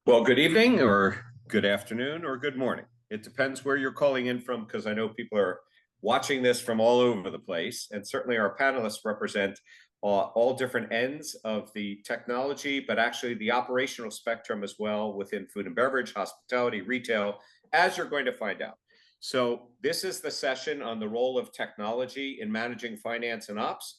Well, good evening or good afternoon or good morning. It depends where you're calling in from, because I know people are watching this from all over the place. And certainly our panelists represent all different ends of the technology, but actually the operational spectrum as well within food and beverage, hospitality, retail, as you're going to find out. So this is the session on the role of technology in managing finance and ops.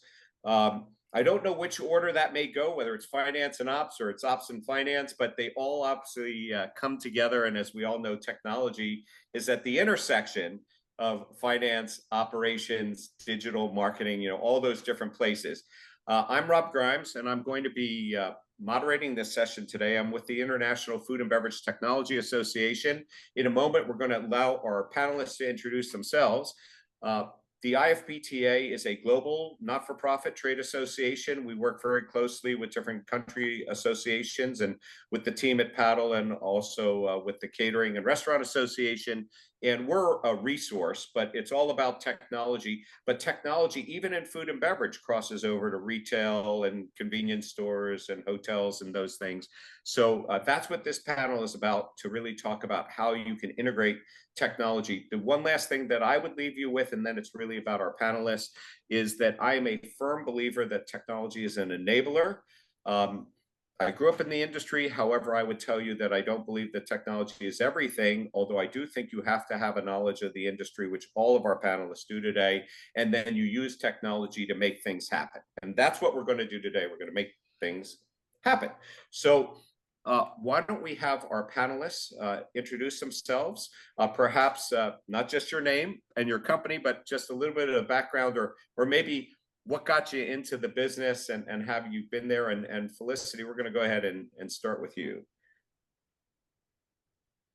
I don't know which order that may go, whether it's finance and ops or it's ops and finance, but they all obviously come together. And as we all know, technology is at the intersection of finance, operations, digital marketing, all those different places. I'm Rob Grimes, and I'm going to be moderating this session today. I'm with the International Food and Beverage Technology Association. In a moment, we're going to allow our panelists to introduce themselves. The IFBTA is a global not-for-profit trade association. We work very closely with different country associations and with the team at Paddle, and also with the Catering and Restaurant Association. And we're a resource, but it's all about technology. But technology, even in food and beverage, crosses over to retail and convenience stores and hotels and those things. So that's what this panel is about, to really talk about how you can integrate technology. The one last thing that I would leave you with, and then it's really about our panelists, is that I am a firm believer that technology is an enabler. I grew up in the industry. However, I would tell you that I don't believe that technology is everything, although I do think you have to have a knowledge of the industry, which all of our panelists do today, and then you use technology to make things happen. And that's what we're going to do today. We're going to make things happen. So why don't we have our panelists introduce themselves, perhaps not just your name and your company, but just a little bit of a background, or maybe what got you into the business, and have you been there? And Felicity, we're going to go ahead and start with you.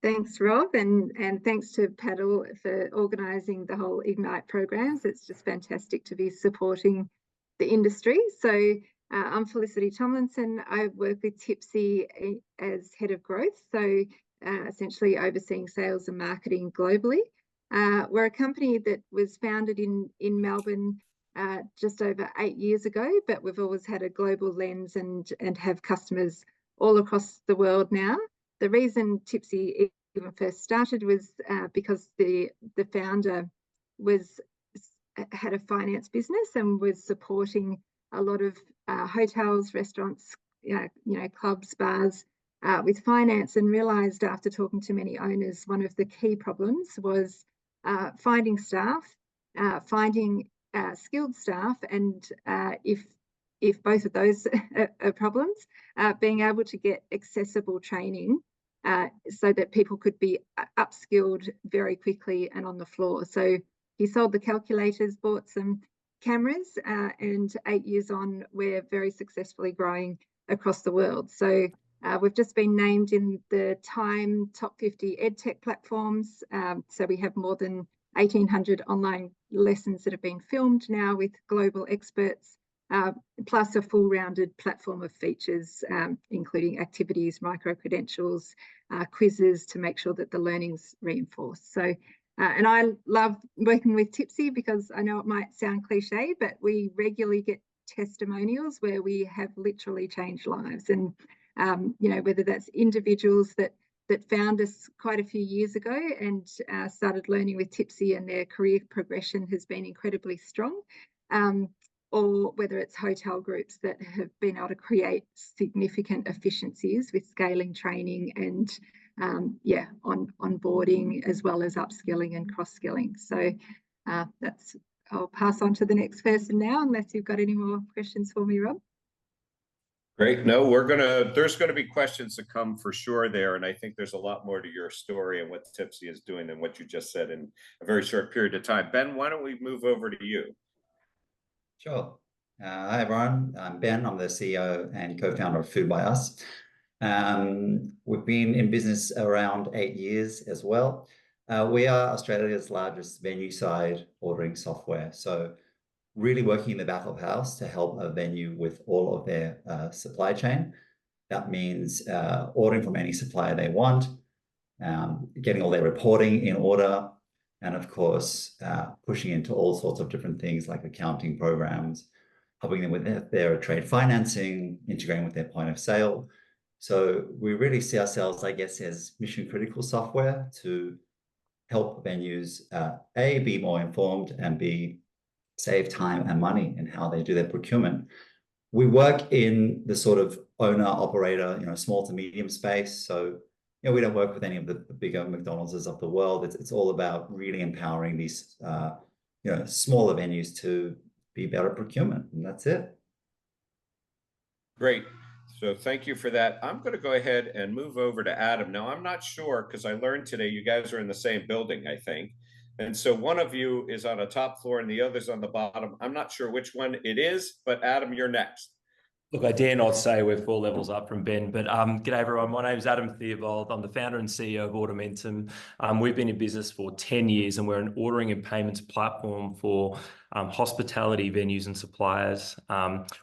Thanks, Rob, and thanks to Paddle for organising the whole Ignite programs. It's just fantastic to be supporting the industry. So I'm Felicity Tomlinson. I work with Typsy as head of growth, so essentially overseeing sales and marketing globally. We're a company that was founded in Melbourne just over 8 years ago, but we've always had a global lens and have customers all across the world now. The reason Typsy even first started was because the founder had a finance business and was supporting a lot of hotels, restaurants, clubs, bars with finance, and realised after talking to many owners, one of the key problems was finding staff, finding skilled staff, and if both of those are problems, being able to get accessible training so that people could be upskilled very quickly and on the floor. So he sold the calculators, bought some cameras, and 8 years on, we're very successfully growing across the world. So we've just been named in the Time Top 50 EdTech platforms. So we have more than 1,800 online lessons that have been filmed now with global experts, plus a full-rounded platform of features, including activities, micro-credentials, quizzes to make sure that the learning's reinforced. So, and I love working with Typsy because I know it might sound cliche, but we regularly get testimonials where we have literally changed lives. And, whether that's individuals that found us quite a few years ago and started learning with Typsy, and their career progression has been incredibly strong, or whether it's hotel groups that have been able to create significant efficiencies with scaling training and onboarding, as well as upskilling and cross-skilling. So I'll pass on to the next person now, unless you've got any more questions for me, Rob. Great. No, there's going to be questions to come for sure there. And I think there's a lot more to your story and what Typsy is doing than what you just said in a very short period of time. Ben, why don't we move over to you? Sure. Hi, everyone. I'm Ben. I'm the CEO and co-founder of FoodByUs. We've been in business around 8 years as well. We are Australia's largest venue-side ordering software. So really working in the back of house to help a venue with all of their supply chain. That means ordering from any supplier they want, getting all their reporting in order, and of course, pushing into all sorts of different things like accounting programs, helping them with their trade financing, integrating with their point of sale. So we really see ourselves, I guess, as mission critical software to help venues, A, be more informed, and B, save time and money in how they do their procurement. We work in the sort of owner operator, small to medium space. So, we don't work with any of the bigger McDonald's of the world. It's all about really empowering these, smaller venues to be better procurement, and that's it. Great. So thank you for that. I'm going to go ahead and move over to Adam. Now, I'm not sure because I learned today you guys are in the same building, I think. And so one of you is on a top floor and the other's on the bottom. I'm not sure which one it is, but Adam, you're next. Look, I dare not say we're 4 levels up from Ben, but g'day everyone. My name is Adam Theobald. I'm the founder and CEO of Ordermentum. We've been in business for 10 years and we're an ordering and payments platform for hospitality venues and suppliers.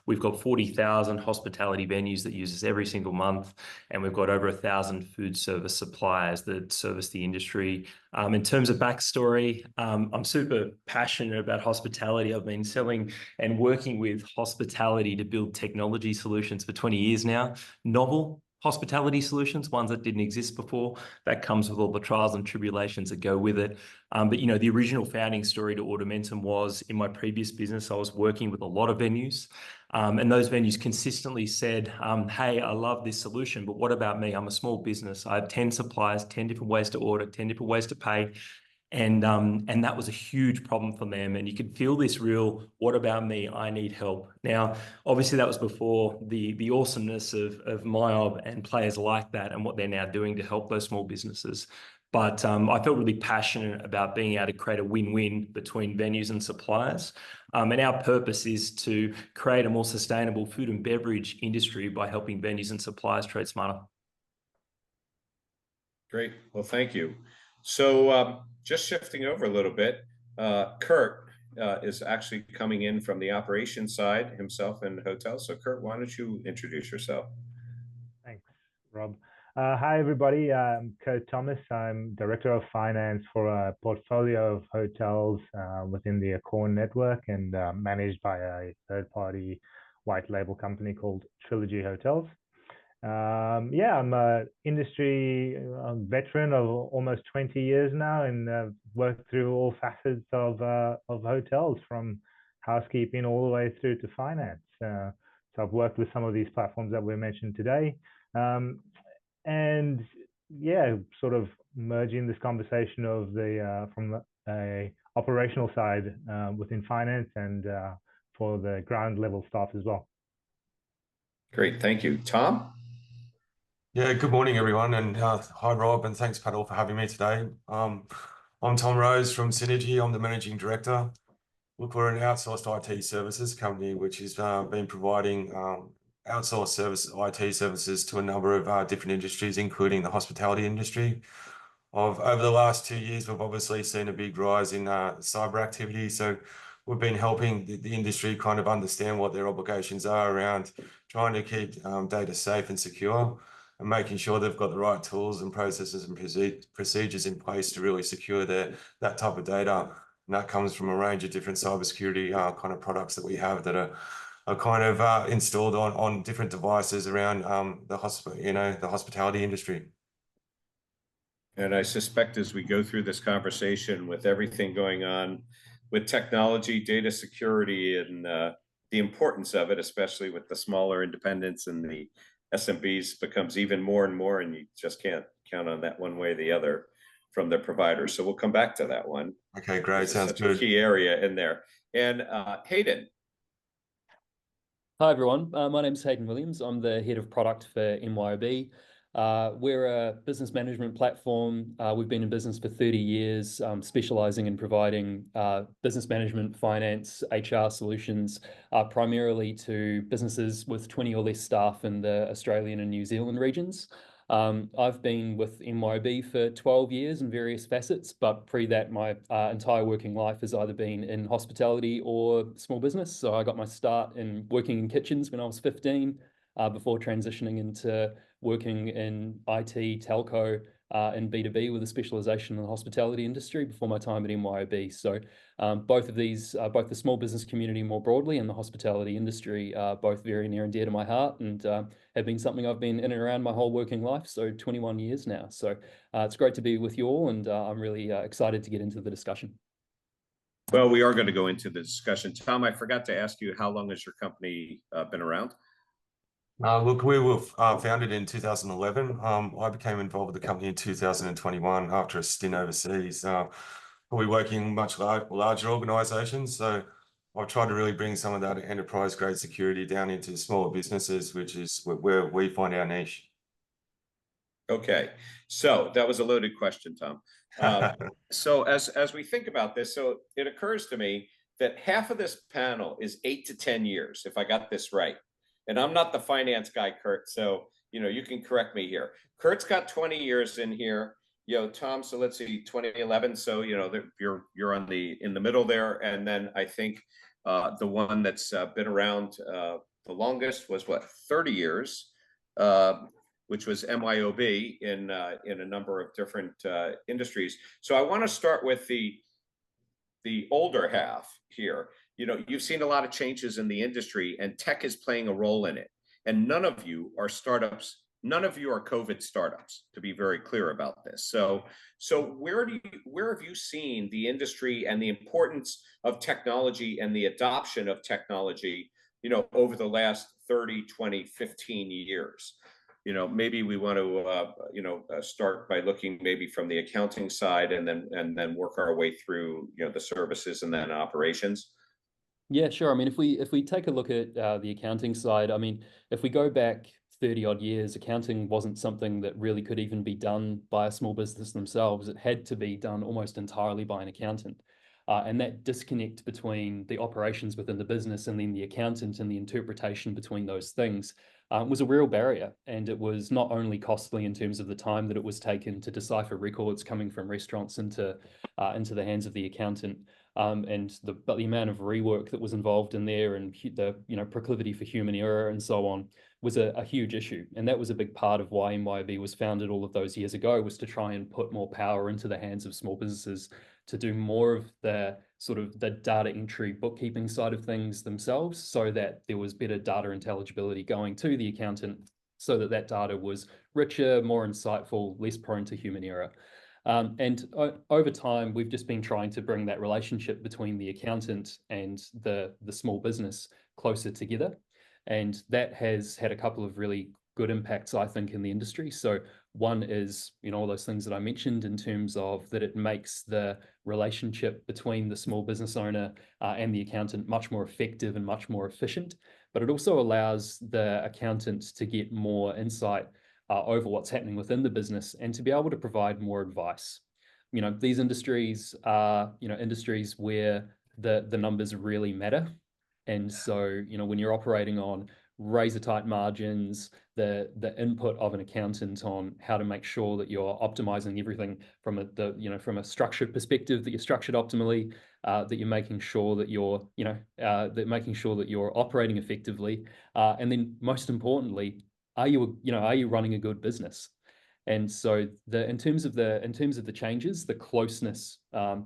We've got 40,000 hospitality venues that use us every single month, and we've got over 1,000 food service suppliers that service the industry. In terms of backstory, I'm super passionate about hospitality. I've been selling and working with hospitality to build technology solutions for 20 years now. Novel hospitality solutions, ones that didn't exist before. That comes with all the trials and tribulations that go with it. But the original founding story to Ordermentum was in my previous business, I was working with a lot of venues. And those venues consistently said, hey, I love this solution, but what about me? I'm a small business. I have 10 suppliers, 10 different ways to order, 10 different ways to pay. And that was a huge problem for them. And you could feel this real, what about me? I need help. Now, obviously that was before the awesomeness of MYOB and players like that and what they're now doing to help those small businesses. But I felt really passionate about being able to create a win-win between venues and suppliers. And our purpose is to create a more sustainable food and beverage industry by helping venues and suppliers trade smarter. Great. Well, thank you. So just shifting over a little bit, Kurt is actually coming in from the operations side himself in hotels. So Kurt, why don't you introduce yourself? Thanks, Rob. Hi, everybody. I'm Kurt Thomas. I'm Director of Finance for a portfolio of hotels within the Acorn network and managed by a third-party white label company called Trilogy Hotels. I'm an industry veteran of almost 20 years now, and I've worked through all facets of hotels, from housekeeping all the way through to finance. So I've worked with some of these platforms that were mentioned today. And yeah, sort of merging this conversation of the from a operational side within finance and for the ground level staff as well. Great, thank you. Tom? Yeah, good morning, everyone, and hi, Rob, and thanks, Paddle, for having me today. I'm Tom Rose from Synergy. I'm the Managing Director. Look, we're an outsourced IT services company, which has been providing outsourced IT services to a number of different industries, including the hospitality industry. Over the last 2 years, we've obviously seen a big rise in cyber activity. So we've been helping the industry kind of understand what their obligations are around trying to keep data safe and secure, and making sure they've got the right tools and processes and procedures in place to really secure that type of data. And that comes from a range of different cybersecurity kind of products that we have that are kind of installed on different devices around the hospitality industry. And I suspect as we go through this conversation with everything going on with technology, data security, and the importance of it, especially with the smaller independents and the SMBs, becomes even more and more, and you just can't count on that one way or the other from the providers. So we'll come back to that one. Okay, great. Sounds good. A key area in there. And Hayden. Hi, everyone. My name is Hayden Williams. I'm the head of product for MYOB. We're a business management platform. We've been in business for 30 years, specializing in providing business management, finance, HR solutions, primarily to businesses with 20 or less staff in the Australian and New Zealand regions. I've been with MYOB for 12 years in various facets, but pre that, my entire working life has either been in hospitality or small business. So I got my start in working in kitchens when I was 15, before transitioning into working in IT, telco, in B2B with a specialization in the hospitality industry before my time at MYOB. So both of these, both the small business community more broadly and the hospitality industry are both very near and dear to my heart, and have been something I've been in and around my whole working life, so 21 years now. So it's great to be with you all, and I'm really excited to get into the discussion. Well, we are going to go into the discussion. Tom, I forgot to ask you, how long has your company been around? Look, we were founded in 2011. I became involved with the company in 2021 after a stint overseas. Probably working much larger organizations. So I've tried to really bring some of that enterprise grade security down into smaller businesses, which is where we find our niche. Okay, so that was a loaded question, Tom. So as we think about this, so it occurs to me that half of this panel is 8 to 10 years, if I got this right. And I'm not the finance guy, Kurt, so you can correct me here. Kurt's got 20 years in here. Tom, so let's see, 2011. So you're on in the middle there, and then I think the one that's been around the longest was what, 30 years, which was MYOB in a number of different industries. So I want to start with the older half here. You've seen a lot of changes in the industry, and tech is playing a role in it. And none of you are startups. None of you are COVID startups, to be very clear about this. So where have you seen the industry and the importance of technology and the adoption of technology, over the last 30, 20, 15 years? Maybe we want to start by looking maybe from the accounting side, and then work our way through the services and then operations. Yeah, sure. I mean, if we take a look at the accounting side, I mean, if we go back 30 odd years, accounting wasn't something that really could even be done by a small business themselves. It had to be done almost entirely by an accountant. And that disconnect between the operations within the business and then the accountant and the interpretation between those things was a real barrier. And it was not only costly in terms of the time that it was taken to decipher records coming from restaurants into the hands of the accountant, but the amount of rework that was involved in there, and the proclivity for human error and so on, was a huge issue. And that was a big part of why MYOB was founded all of those years ago, was to try and put more power into the hands of small businesses to do more of the sort of the data entry bookkeeping side of things themselves, so that there was better data intelligibility going to the accountant, so that data was richer, more insightful, less prone to human error. And over time, we've just been trying to bring that relationship between the accountant and the small business closer together. And that has had a couple of really good impacts, I think, in the industry. So one is, all those things that I mentioned in terms of that it makes the relationship between the small business owner and the accountant much more effective and much more efficient. But it also allows the accountant to get more insight over what's happening within the business, and to be able to provide more advice. These industries are, industries where the numbers really matter. And so, when you're operating on razor tight margins, the input of an accountant on how to make sure that you're optimizing everything from a structured perspective, that you're structured optimally, that you're making sure that you're, operating effectively, and then most importantly, are you running a good business? And so in terms of the changes, the closeness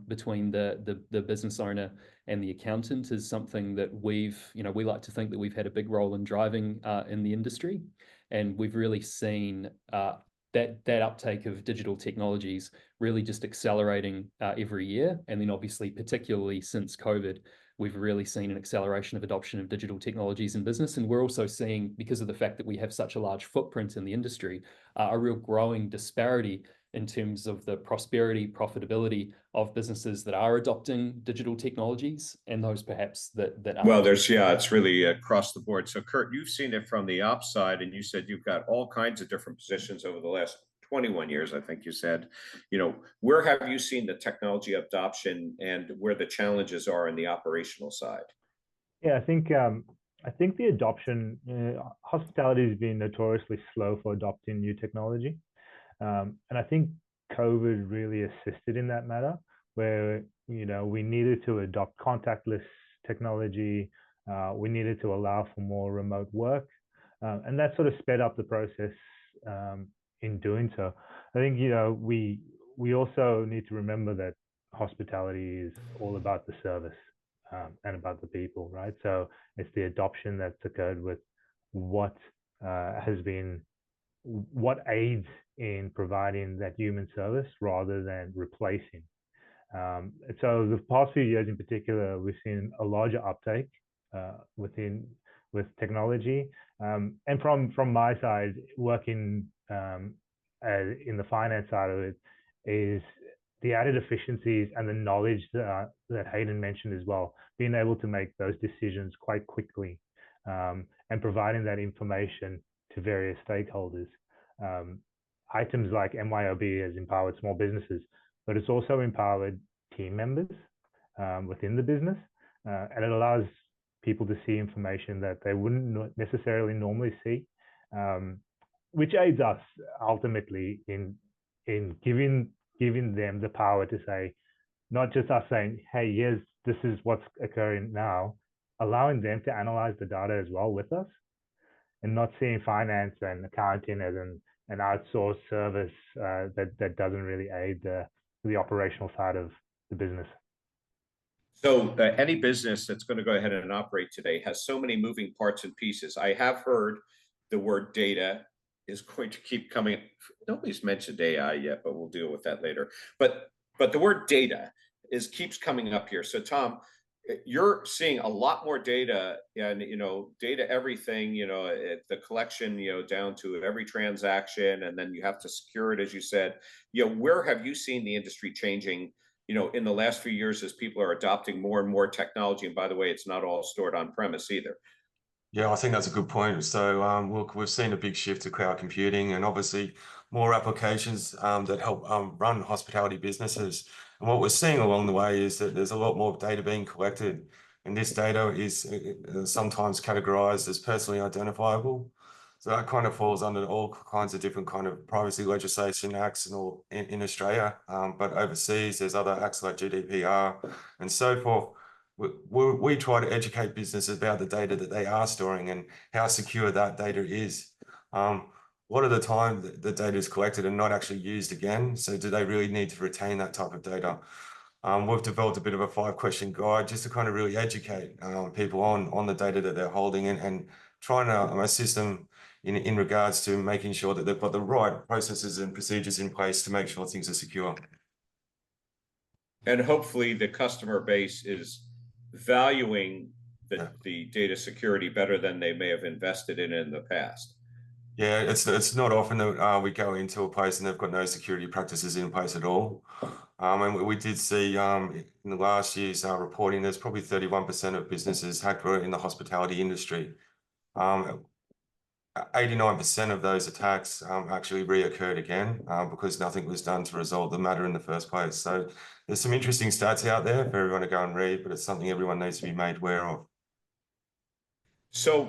between the business owner and the accountant is something that we like to think that we've had a big role in driving in the industry. And we've really seen that uptake of digital technologies really just accelerating every year. And then obviously, particularly since COVID, we've really seen an acceleration of adoption of digital technologies in business. And we're also seeing, because of the fact that we have such a large footprint in the industry, a real growing disparity in terms of the prosperity, profitability of businesses that are adopting digital technologies and those perhaps that aren't. Well, it's really across the board. So Kurt, you've seen it from the ops side, and you said you've got all kinds of different positions over the last 21 years, I think you said. Where have you seen the technology adoption, and where the challenges are in the operational side? Yeah, I think the adoption, hospitality has been notoriously slow for adopting new technology. And I think COVID really assisted in that matter, where, we needed to adopt contactless technology. We needed to allow for more remote work. And that sort of sped up the process in doing so. I think, you know, we also need to remember that hospitality is all about the service and about the people, right? So it's the adoption that's occurred with what what aids in providing that human service rather than replacing. So the past few years in particular, we've seen a larger uptake with technology. And from my side, working in the finance side of it, is the added efficiencies and the knowledge that Hayden mentioned as well, being able to make those decisions quite quickly and providing that information to various stakeholders. Items like MYOB has empowered small businesses, but it's also empowered team members within the business, and it allows people to see information that they wouldn't necessarily normally see, which aids us ultimately in giving them the power to say, not just us saying, hey, yes, this is what's occurring now, allowing them to analyze the data as well with us, and not seeing finance and accounting as an outsourced service that doesn't really aid the operational side of the business. So any business that's going to go ahead and operate today has so many moving parts and pieces. I have heard the word data is going to keep coming. Nobody's mentioned AI yet, but we'll deal with that later. But the word data keeps coming up here. So Tom, you're seeing a lot more data, and data everything, the collection, down to every transaction, and then you have to secure it, as you said. Where have you seen the industry changing in the last few years as people are adopting more and more technology? And by the way, it's not all stored on premise either. Yeah, I think that's a good point. So look, we've seen a big shift to cloud computing, and obviously more applications that help run hospitality businesses. And what we're seeing along the way is that there's a lot more data being collected, and this data is sometimes categorized as personally identifiable. So that kind of falls under all kinds of different kind of privacy legislation acts and all in Australia, but overseas there's other acts like GDPR and so forth. We try to educate businesses about the data that they are storing and how secure that data is. A lot of the time the data is collected and not actually used again. So do they really need to retain that type of data? We've developed a bit of a 5-question guide just to kind of really educate people on the data that they're holding and trying to assist them in regards to making sure that they've got the right processes and procedures in place to make sure things are secure. And hopefully the customer base is valuing the data security better than they may have invested in the past. Yeah, it's not often that we go into a place and they've got no security practices in place at all. And we did see in the last year's reporting, there's probably 31% of businesses were in the hospitality industry. 89% of those attacks actually reoccurred again because nothing was done to resolve the matter in the first place. So there's some interesting stats out there for everyone to go and read, but it's something everyone needs to be made aware of. So,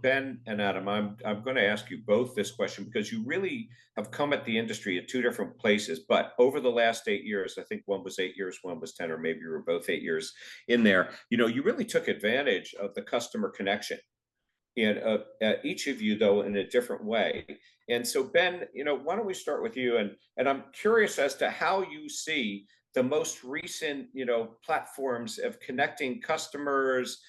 Ben and Adam, I'm going to ask you both this question because you really have come at the industry at two different places. But over the last 8 years, I think one was 8 years, one was 10, or maybe you were both 8 years in there. You really took advantage of the customer connection. And each of you, though, in a different way. And so, Ben, why don't we start with you? And I'm curious as to how you see the most recent, platforms of connecting customers.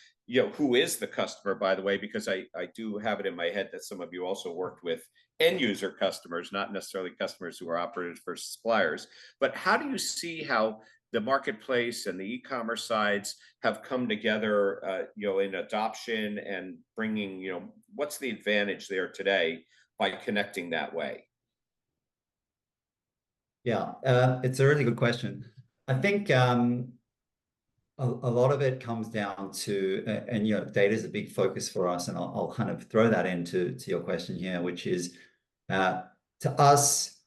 Who is the customer, by the way, because I do have it in my head that some of you also worked with end user customers, not necessarily customers who are operated for suppliers. But how do you see how the marketplace and the e-commerce sides have come together, in adoption and bringing, what's the advantage there today by connecting that way? Yeah, it's a really good question. I think a lot of it comes down to, and data is a big focus for us, and I'll kind of throw that into your question here, which is to us,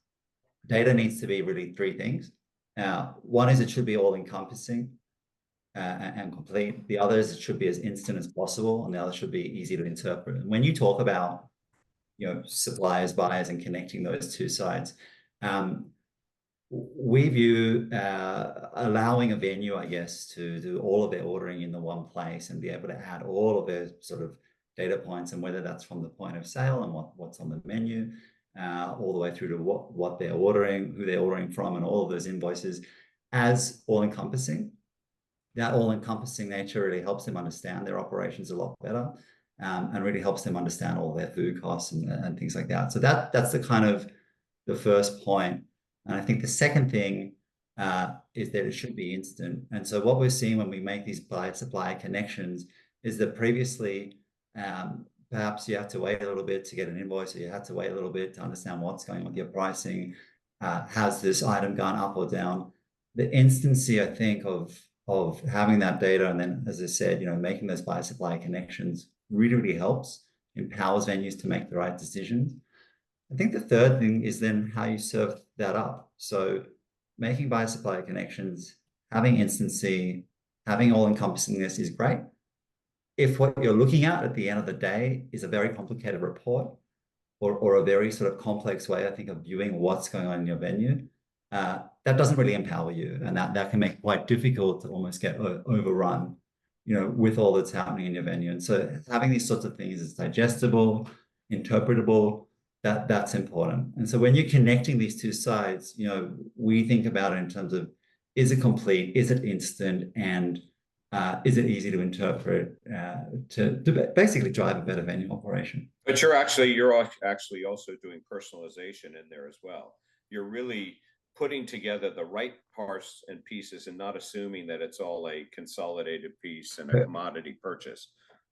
data needs to be really 3 things. One is it should be all-encompassing and complete. The other is it should be as instant as possible, and the other should be easy to interpret. And when you talk about suppliers, buyers, and connecting those two sides, we view allowing a venue, I guess, to do all of their ordering in the one place and be able to add all of their sort of data points, and whether that's from the point of sale and what's on the menu, all the way through to what they're ordering, who they're ordering from, and all of those invoices as all-encompassing. That all-encompassing nature really helps them understand their operations a lot better, and really helps them understand all their food costs and things like that. So that's the kind of the first point. And I think the second thing is that it should be instant. And so what we're seeing when we make these buyer-supplier connections is that previously, perhaps you have to wait a little bit to get an invoice, or you have to wait a little bit to understand what's going on with your pricing. Has this item gone up or down? The instancy, I think, of having that data, and then, as I said, making those buyer-supplier connections really helps, empowers venues to make the right decisions. I think the third thing is then how you serve that up. So making buyer-supplier connections, having instancy, having all-encompassingness is great. If what you're looking at the end of the day is a very complicated report, or a very sort of complex way, I think, of viewing what's going on in your venue, that doesn't really empower you, and that can make it quite difficult to almost get overrun, with all that's happening in your venue. And so having these sorts of things is digestible, interpretable, that's important. And so when you're connecting these two sides, we think about it in terms of, is it complete, is it instant, and is it easy to interpret to basically drive a better venue operation? But you're actually also doing personalization in there as well. You're really putting together the right parts and pieces, and not assuming that it's all a consolidated piece and a commodity purchase.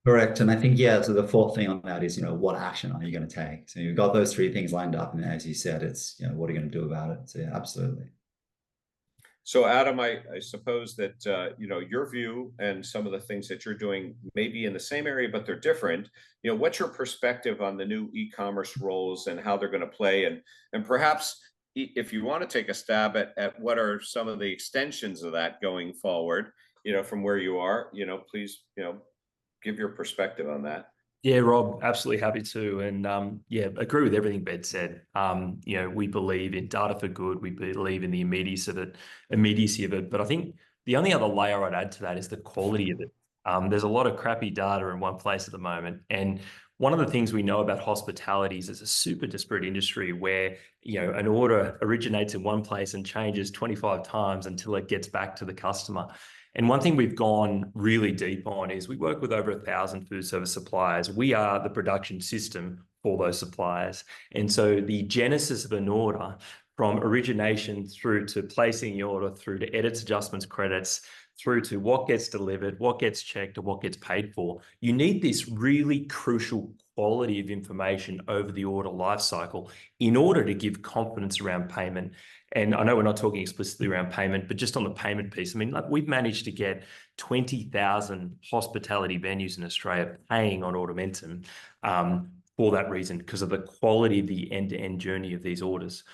Correct. And I think, so the fourth thing on that is, what action are you going to take? So you've got those three things lined up, and as you said, it's, what are you going to do about it? So yeah, absolutely. So Adam, I suppose that, your view and some of the things that you're doing may be in the same area, but they're different. What's your perspective on the new e-commerce roles and how they're going to play? And perhaps if you want to take a stab at what are some of the extensions of that going forward, from where you are, please, give your perspective on that. Yeah, Rob, absolutely happy to. And agree with everything Ben said. We believe in data for good. We believe in the immediacy of it. But I think the only other layer I'd add to that is the quality of it. There's a lot of crappy data in one place at the moment. And one of the things we know about hospitality is it's a super disparate industry where, an order originates in one place and changes 25 times until it gets back to the customer. And one thing we've gone really deep on is we work with over 1,000 food service suppliers. We are the production system for those suppliers. And so the genesis of an order, from origination through to placing the order, through to edits, adjustments, credits, through to what gets delivered, what gets checked, and what gets paid for, you need this really crucial quality of information over the order lifecycle in order to give confidence around payment. And I know we're not talking explicitly around payment, but just on the payment piece, we've managed to get 20,000 hospitality venues in Australia paying on Ordermentum for that reason, because of the quality of the end-to-end journey of these orders.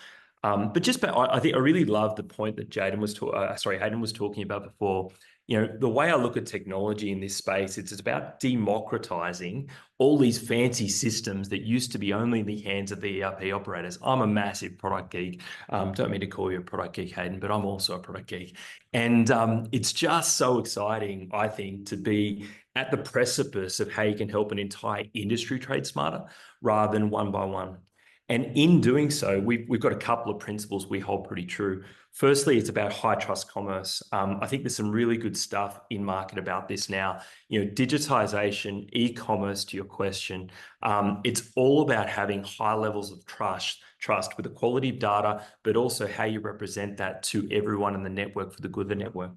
But I think I really love the point that Hayden was talking about before. The way I look at technology in this space, it's about democratizing all these fancy systems that used to be only in the hands of the ERP operators. I'm a massive product geek. Don't mean to call you a product geek, Hayden, but I'm also a product geek. And it's just so exciting, I think, to be at the precipice of how you can help an entire industry trade smarter rather than one by one. And in doing so, we've got a couple of principles we hold pretty true. Firstly, it's about high trust commerce. I think there's some really good stuff in market about this now. Digitization, e-commerce, to your question, it's all about having high levels of trust with the quality of data, but also how you represent that to everyone in the network for the good of the network.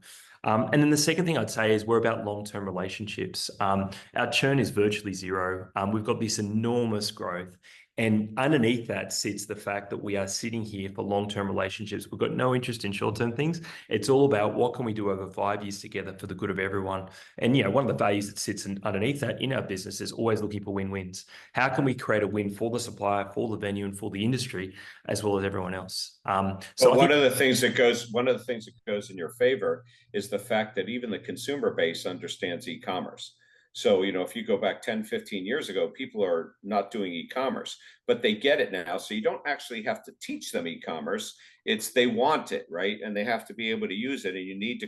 And then the second thing I'd say is we're about long-term relationships. Our churn is virtually zero. We've got this enormous growth. And underneath that sits the fact that we are sitting here for long-term relationships. We've got no interest in short-term things. It's all about what can we do over 5 years together for the good of everyone. And one of the values that sits underneath that in our business is always looking for win-wins. How can we create a win for the supplier, for the venue, and for the industry, as well as everyone else? So one of the things that goes in your favor is the fact that even the consumer base understands e-commerce. So, if you go back 10, 15 years ago, people are not doing e-commerce, but they get it now. So you don't actually have to teach them e-commerce. They want it, right? And they have to be able to use it, and you need to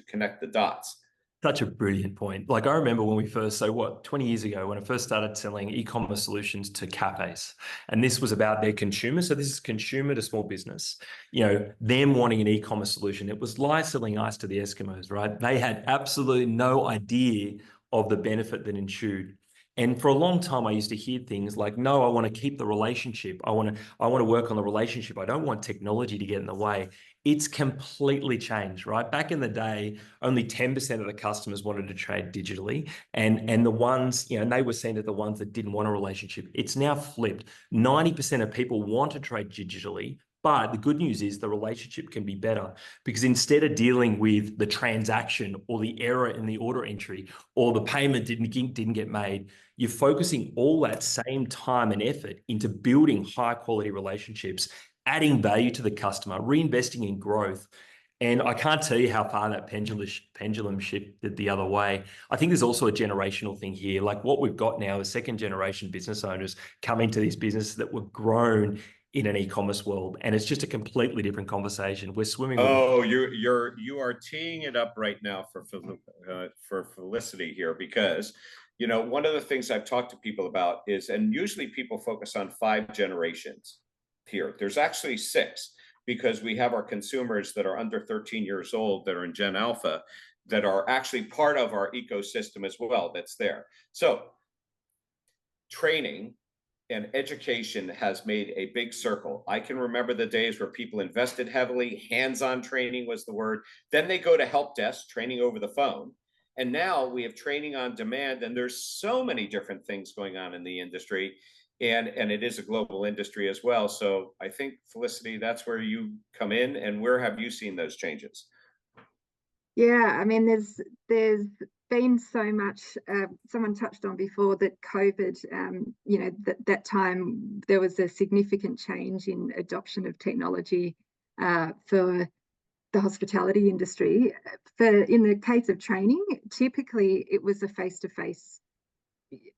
connect the dots. Such a brilliant point. Like, I remember when we first, so what, 20 years ago, when I first started selling e-commerce solutions to cafes, and this was about their consumer. So this is consumer to small business, you know, them wanting an e-commerce solution. It was like selling ice to the Eskimos, right? They had absolutely no idea of the benefit that ensued. And for a long time, I used to hear things like, no, I want to keep the relationship. I want to work on the relationship. I don't want technology to get in the way. It's completely changed, right? Back in the day, only 10% of the customers wanted to trade digitally. And the ones, you know, and they were seen as the ones that didn't want a relationship. It's now flipped. 90% of people want to trade digitally. But the good news is the relationship can be better, because instead of dealing with the transaction or the error in the order entry or the payment didn't get made, you're focusing all that same time and effort into building high quality relationships, adding value to the customer, reinvesting in growth. And I can't tell you how far that pendulum shifted the other way. I think there's also a generational thing here. Like, what we've got now is second generation business owners coming to these businesses that were grown in an e-commerce world, and it's just a completely different conversation. We're swimming. Oh, you are teeing it up right now for Felicity here, because, you know, one of the things I've talked to people about is, and usually people focus on 5 generations here. There's actually 6, because we have our consumers that are under 13 years old that are in Gen Alpha that are actually part of our ecosystem as well. That's there. So training and education has made a big circle. I can remember the days where people invested heavily. Hands-on training was the word. Then they go to help desk, training over the phone. And now we have training on demand, and there's so many different things going on in the industry. And it is a global industry as well. So I think, Felicity, that's where you come in. And where have you seen those changes? Yeah, I mean, there's been so much. Someone touched on before that COVID, you know, that time there was a significant change in adoption of technology for the hospitality industry. In the case of training, typically it was a face-to-face.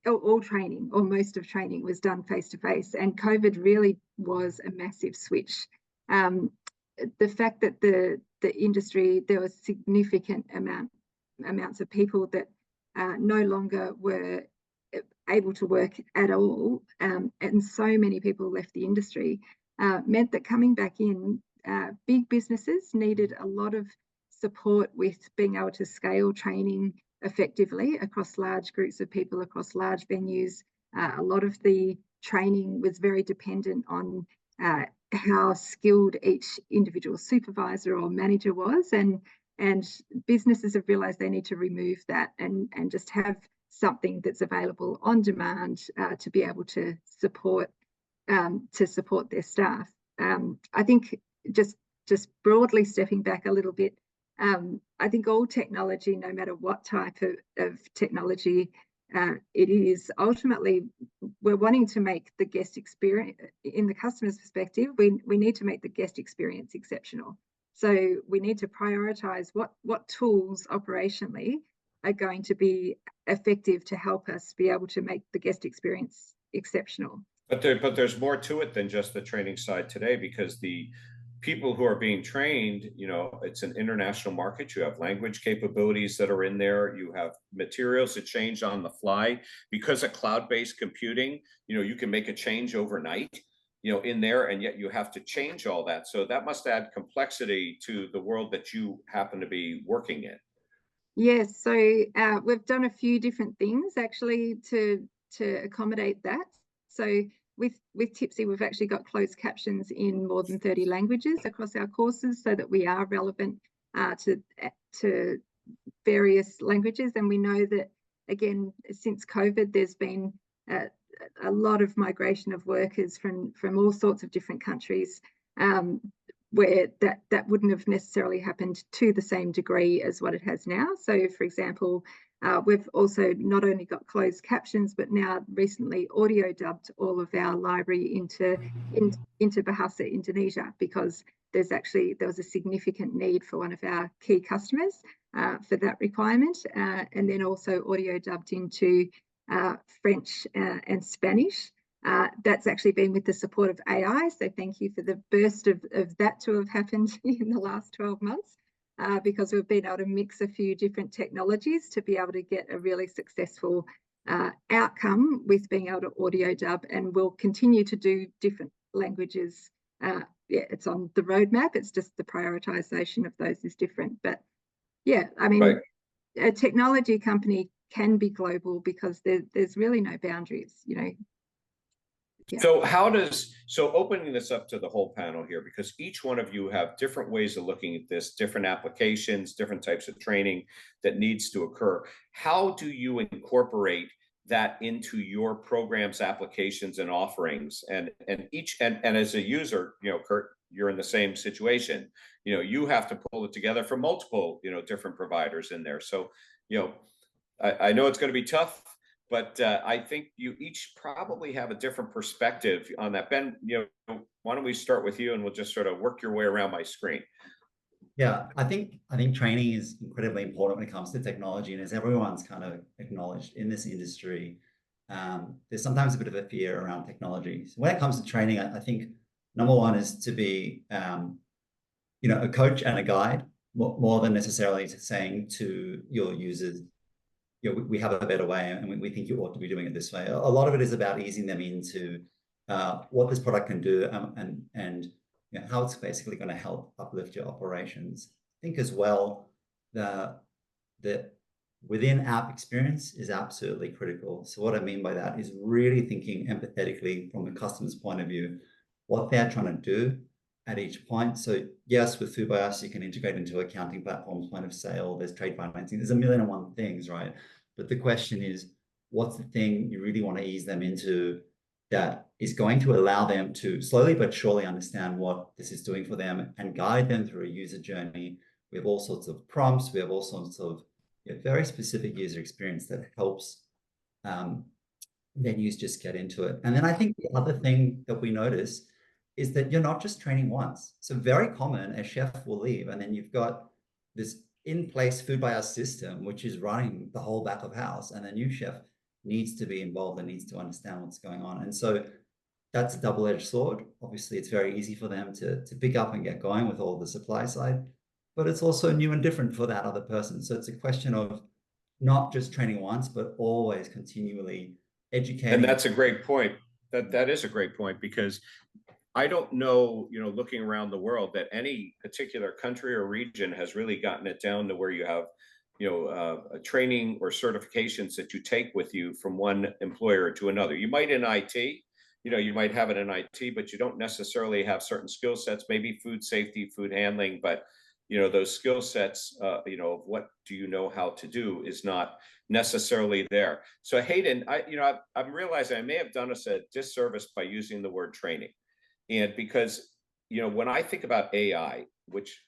All training, or most of training, was done face-to-face, and COVID really was a massive switch. The fact that the industry, there was significant amounts of people that no longer were able to work at all, and so many people left the industry, meant that coming back in, big businesses needed a lot of support with being able to scale training effectively across large groups of people, across large venues. A lot of the training was very dependent on how skilled each individual supervisor or manager was, and businesses have realized they need to remove that and just have something that's available on demand to be able to support their staff. I think just broadly stepping back a little bit, I think all technology, no matter what type of technology it is, ultimately we're wanting to make the guest experience, in the customer's perspective, we need to make the guest experience exceptional. So we need to prioritize what tools operationally are going to be effective to help us be able to make the guest experience exceptional. But there's more to it than just the training side today, because the people who are being trained, you know, it's an international market. You have language capabilities that are in there. You have materials that change on the fly. Because of cloud-based computing, you know, you can make a change overnight, you know, in there, and yet you have to change all that. So that must add complexity to the world that you happen to be working in. Yes, so we've done a few different things actually to accommodate that. So with Typsy, we've actually got closed captions in more than 30 languages across our courses, so that we are relevant to various languages. And we know that, again, since COVID, there's been a lot of migration of workers from all sorts of different countries, where that wouldn't have necessarily happened to the same degree as what it has now. So, for example, we've also not only got closed captions, but now recently audio dubbed all of our library into Bahasa Indonesia, because there was a significant need for one of our key customers for that requirement, and then also audio dubbed into French and Spanish. That's actually been with the support of AI, so thank you for the burst of that to have happened in the last 12 months. because we've been able to mix a few different technologies to be able to get a really successful outcome with being able to audio dub, and we'll continue to do different languages. Yeah, it's on the roadmap. It's just the prioritization of those is different. But yeah, I mean, Right. a technology company can be global because there's really no boundaries, you know. Yeah. So opening this up to the whole panel here, because each one of you have different ways of looking at this, different applications, different types of training that needs to occur. How do you incorporate that into your programs, applications, and offerings? And as a user, you know, Kurt, you're in the same situation. You know, you have to pull it together from multiple, you know, different providers in there. So, you know, I know it's going to be tough, but I think you each probably have a different perspective on that. Ben, you know, why don't we start with you, and we'll just sort of work your way around my screen. Yeah, I think training is incredibly important when it comes to technology, and as everyone's kind of acknowledged in this industry, there's sometimes a bit of a fear around technology. So when it comes to training, I think number one is to be, you know, a coach and a guide, more than necessarily saying to your users, you know, we have a better way, and we think you ought to be doing it this way. A lot of it is about easing them into what this product can do, and you know, how it's basically going to help uplift your operations. I think as well that within app experience is absolutely critical. So what I mean by that is really thinking empathetically from the customer's point of view, what they're trying to do at each point. So yes, with FoodByUs, you can integrate into accounting platforms, point of sale, there's trade financing, there's a million and one things, right? But the question is, what's the thing you really want to ease them into that is going to allow them to slowly but surely understand what this is doing for them and guide them through a user journey. We have all sorts of prompts. We have all sorts of very specific user experience that helps venues just get into it. And then I think the other thing that we notice is that you're not just training once. So very common, a chef will leave, and then you've got this in-place FoodByUs system, which is running the whole back of house, and the new chef needs to be involved and needs to understand what's going on. And so that's a double-edged sword. Obviously, it's very easy for them to pick up and get going with all the supply side, but it's also new and different for that other person. So it's a question of not just training once, but always continually educating. And that's a great point. That is a great point, because I don't know, you know, looking around the world, that any particular country or region has really gotten it down to where you have, you know, a training or certifications that you take with you from one employer to another. You might in IT, you know, you might have it in IT, but you don't necessarily have certain skill sets, maybe food safety, food handling, but, you know, those skill sets, you know, of what do you know how to do is not necessarily there. So Hayden, I'm realizing I may have done us a disservice by using the word training. And because, you know, when I think about AI, which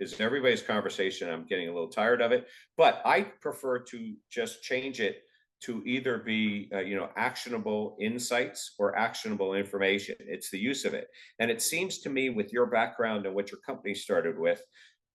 is everybody's conversation, I'm getting a little tired of it, but I prefer to just change it to either be, you know, actionable insights or actionable information. It's the use of it. And it seems to me, with your background and what your company started with,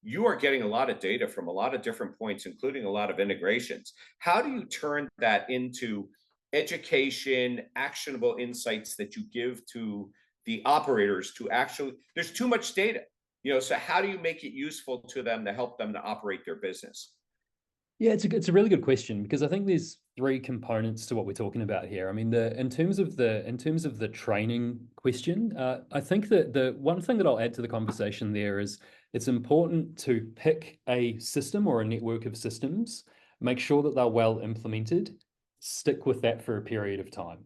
you are getting a lot of data from a lot of different points, including a lot of integrations. How do you turn that into education, actionable insights that you give to the operators to actually, there's too much data, you know, so how do you make it useful to them to help them to operate their business? Yeah, it's a really good question, because I think there's three components to what we're talking about here. I mean, in terms of the training question, I think that the one thing that I'll add to the conversation there is it's important to pick a system or a network of systems, make sure that they're well implemented, stick with that for a period of time.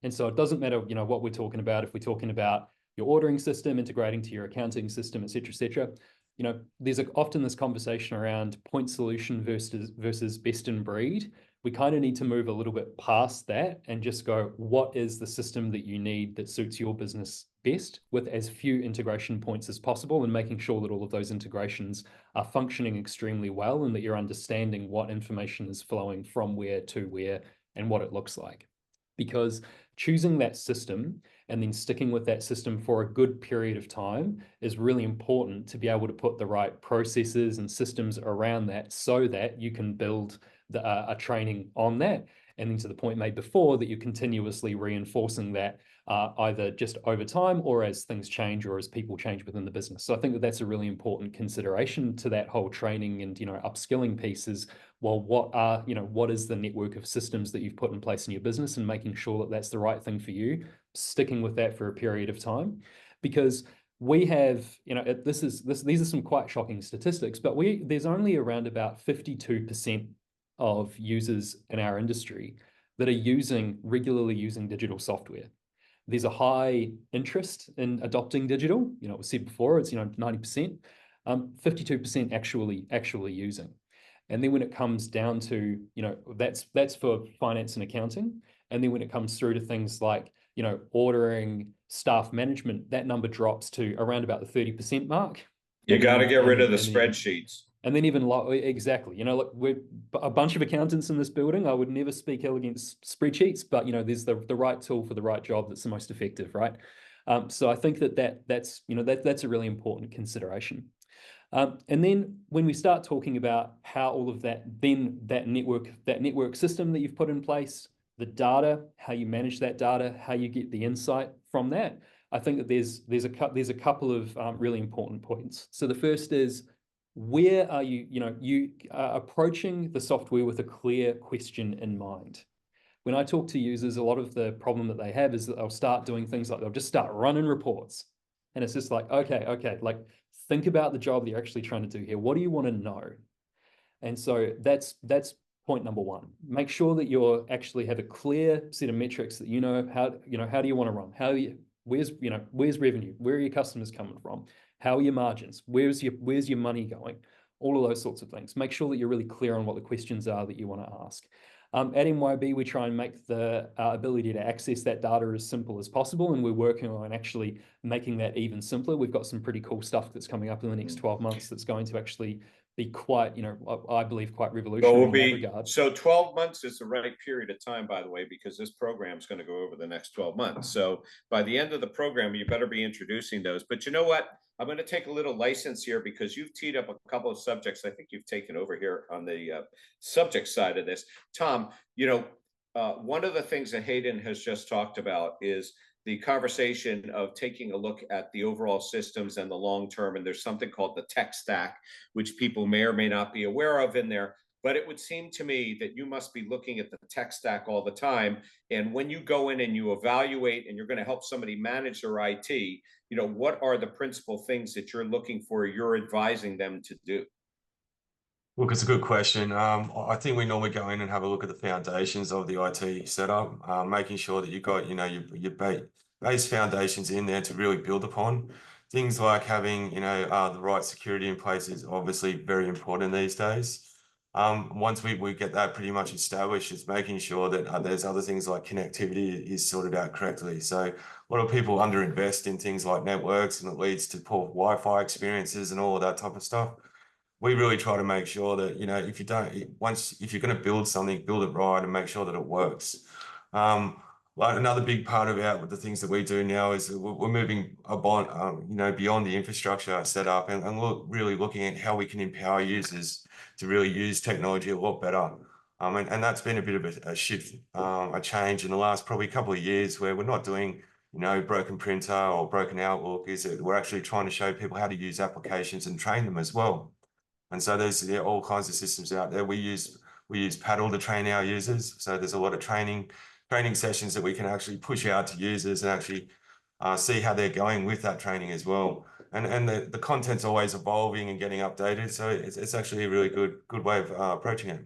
And so it doesn't matter, you know, what we're talking about. If we're talking about your ordering system integrating to your accounting system, et cetera, you know, there's often this conversation around point solution versus best in breed. We kind of need to move a little bit past that and just go, what is the system that you need that suits your business best, with as few integration points as possible, and making sure that all of those integrations are functioning extremely well, and that you're understanding what information is flowing from where to where and what it looks like. Because choosing that system and then sticking with that system for a good period of time is really important to be able to put the right processes and systems around that, so that you can build a training on that. And then, to the point made before, that you're continuously reinforcing that either just over time or as things change or as people change within the business. So I think that that's a really important consideration to that whole training and, upskilling piece is, well, what is the network of systems that you've put in place in your business, and making sure that that's the right thing for you, sticking with that for a period of time. Because we have, these are some quite shocking statistics, but there's only around about 52% of users in our industry that are regularly using digital software. There's a high interest in adopting digital. It was said before, it's 90%, 52% actually using. And then when it comes down to, that's for finance and accounting. And then when it comes through to things like, ordering, staff management, that number drops to around about the 30% mark. You got to get rid of the spreadsheets. And then even exactly, look, we're a bunch of accountants in this building. I would never speak ill against spreadsheets, but there's the right tool for the right job that's the most effective, right? So I think that's a really important consideration. And then when we start talking about how all of that, then that network system that you've put in place, the data, how you manage that data, how you get the insight from that, I think that there's a couple of really important points. So the first is, where are you are approaching the software with a clear question in mind. When I talk to users, a lot of the problem that they have is that they'll start doing things like they'll just start running reports. And it's just like, okay, like think about the job that you're actually trying to do here. What do you want to know? And so that's point number one. Make sure that you actually have a clear set of metrics that how do you want to run? Where's revenue? Where are your customers coming from? How are your margins? Where's your money going? All of those sorts of things. Make sure that you're really clear on what the questions are that you want to ask. At MYOB, we try and make the ability to access that data as simple as possible, and we're working on actually making that even simpler. We've got some pretty cool stuff that's coming up in the next 12 months that's going to actually be quite, I believe, quite revolutionary in that regard. So 12 months is the right period of time, by the way, because this program is going to go over the next 12 months. So by the end of the program, you better be introducing those. But you know what? I'm going to take a little license here because you've teed up a couple of subjects I think you've taken over here on the subject side of this. Tom, one of the things that Hayden has just talked about is the conversation of taking a look at the overall systems and the long term. And there's something called the tech stack, which people may or may not be aware of in there. But it would seem to me that you must be looking at the tech stack all the time. And when you go in and you evaluate and you're going to help somebody manage their IT, what are the principal things that you're looking for, you're advising them to do? Look, it's a good question. I think we normally go in and have a look at the foundations of the IT setup, making sure that you've got, your base foundations in there to really build upon. Things like having, the right security in place is obviously very important these days. Once we get that pretty much established, it's making sure that there's other things like connectivity is sorted out correctly. So a lot of people underinvest in things like networks, and it leads to poor Wi-Fi experiences and all of that type of stuff. We really try to make sure that, if you're going to build something, build it right and make sure that it works. Like another big part about the things that we do now is we're moving beyond the infrastructure setup and really looking at how we can empower users to really use technology a lot better. And that's been a bit of a shift, a change in the last probably couple of years, where we're not doing, broken printer or broken Outlook. We're actually trying to show people how to use applications and train them as well. And so there's all kinds of systems out there. We use Paddle to train our users. So there's a lot of training sessions that we can actually push out to users and actually see how they're going with that training as well. And the content's always evolving and getting updated. So it's actually a really good way of approaching it.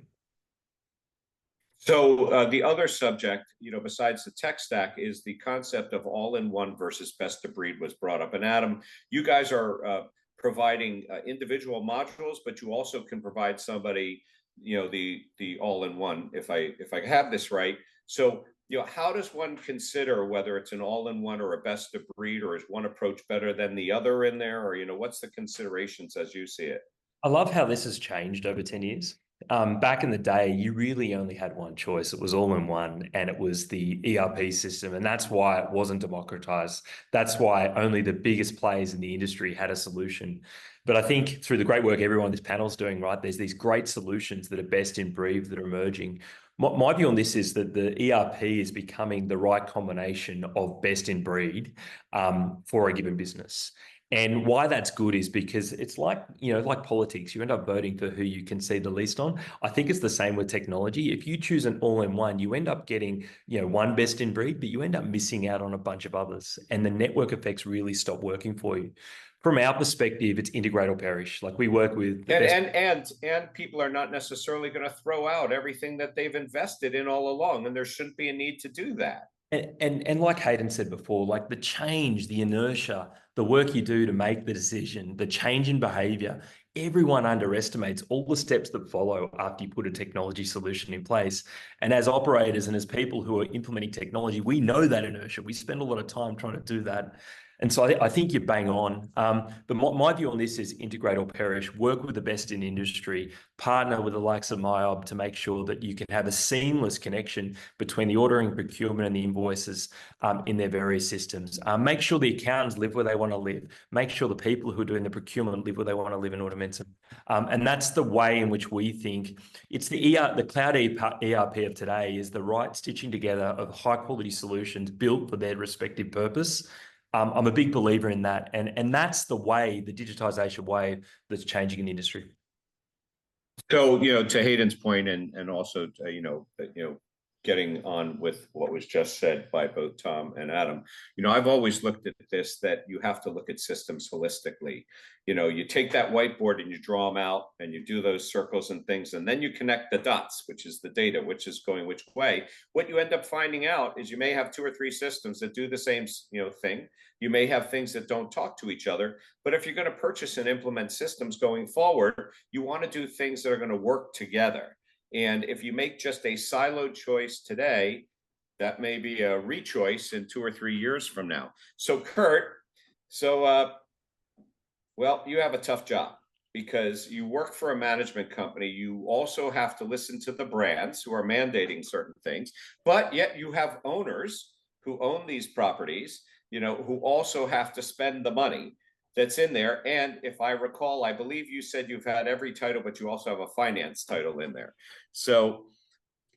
So the other subject, besides the tech stack, is the concept of all-in-one versus best-of-breed was brought up. And Adam, you guys are providing individual modules, but you also can provide somebody, the all-in-one, if I have this right. So, how does one consider whether it's an all-in-one or a best-of-breed, or is one approach better than the other in there? Or, what's the considerations as you see it? I love how this has changed over 10 years. Back in the day, you really only had one choice. It was all in one, and it was the ERP system. And that's why it wasn't democratized. That's why only the biggest players in the industry had a solution. But I think through the great work everyone on this panel is doing, right, there's these great solutions that are best in breed that are emerging. My view on this is that the ERP is becoming the right combination of best in breed for a given business. And why that's good is because it's like, like politics, you end up voting for who you can see the least on. I think it's the same with technology. If you choose an all-in-one, you end up getting, one best in breed, but you end up missing out on a bunch of others. And the network effects really stop working for you. From our perspective, it's integrate or perish. Like we work with and people are not necessarily going to throw out everything that they've invested in all along, and there shouldn't be a need to do that. And like Hayden said before, like the change, the inertia, the work you do to make the decision, the change in behavior, everyone underestimates all the steps that follow after you put a technology solution in place. And as operators and as people who are implementing technology, we know that inertia. We spend a lot of time trying to do that. And so I think you're bang on. But my view on this is integrate or perish, work with the best in industry, partner with the likes of MYOB to make sure that you can have a seamless connection between the ordering, procurement, and the invoices in their various systems. Make sure the accountants live where they want to live. Make sure the people who are doing the procurement live where they want to live in Ordermentum. And that's the way in which we think it's the cloud ERP of today is the right stitching together of high quality solutions built for their respective purpose. I'm a big believer in that. And that's the way, the digitization wave that's changing in the industry. So, to Hayden's point and also, getting on with what was just said by both Tom and Adam, I've always looked at this, that you have to look at systems holistically. You take that whiteboard and you draw them out and you do those circles and things, and then you connect the dots, which is the data, which is going which way. What you end up finding out is you may have 2 or 3 systems that do the same, thing. You may have things that don't talk to each other, but if you're going to purchase and implement systems going forward, you want to do things that are going to work together. And if you make just a siloed choice today, that may be a re-choice in 2 or 3 years from now. So Kurt, well, you have a tough job because you work for a management company. You also have to listen to the brands who are mandating certain things, but yet you have owners who own these properties, who also have to spend the money that's in there. And if I recall, I believe you said you've had every title, but you also have a finance title in there. So,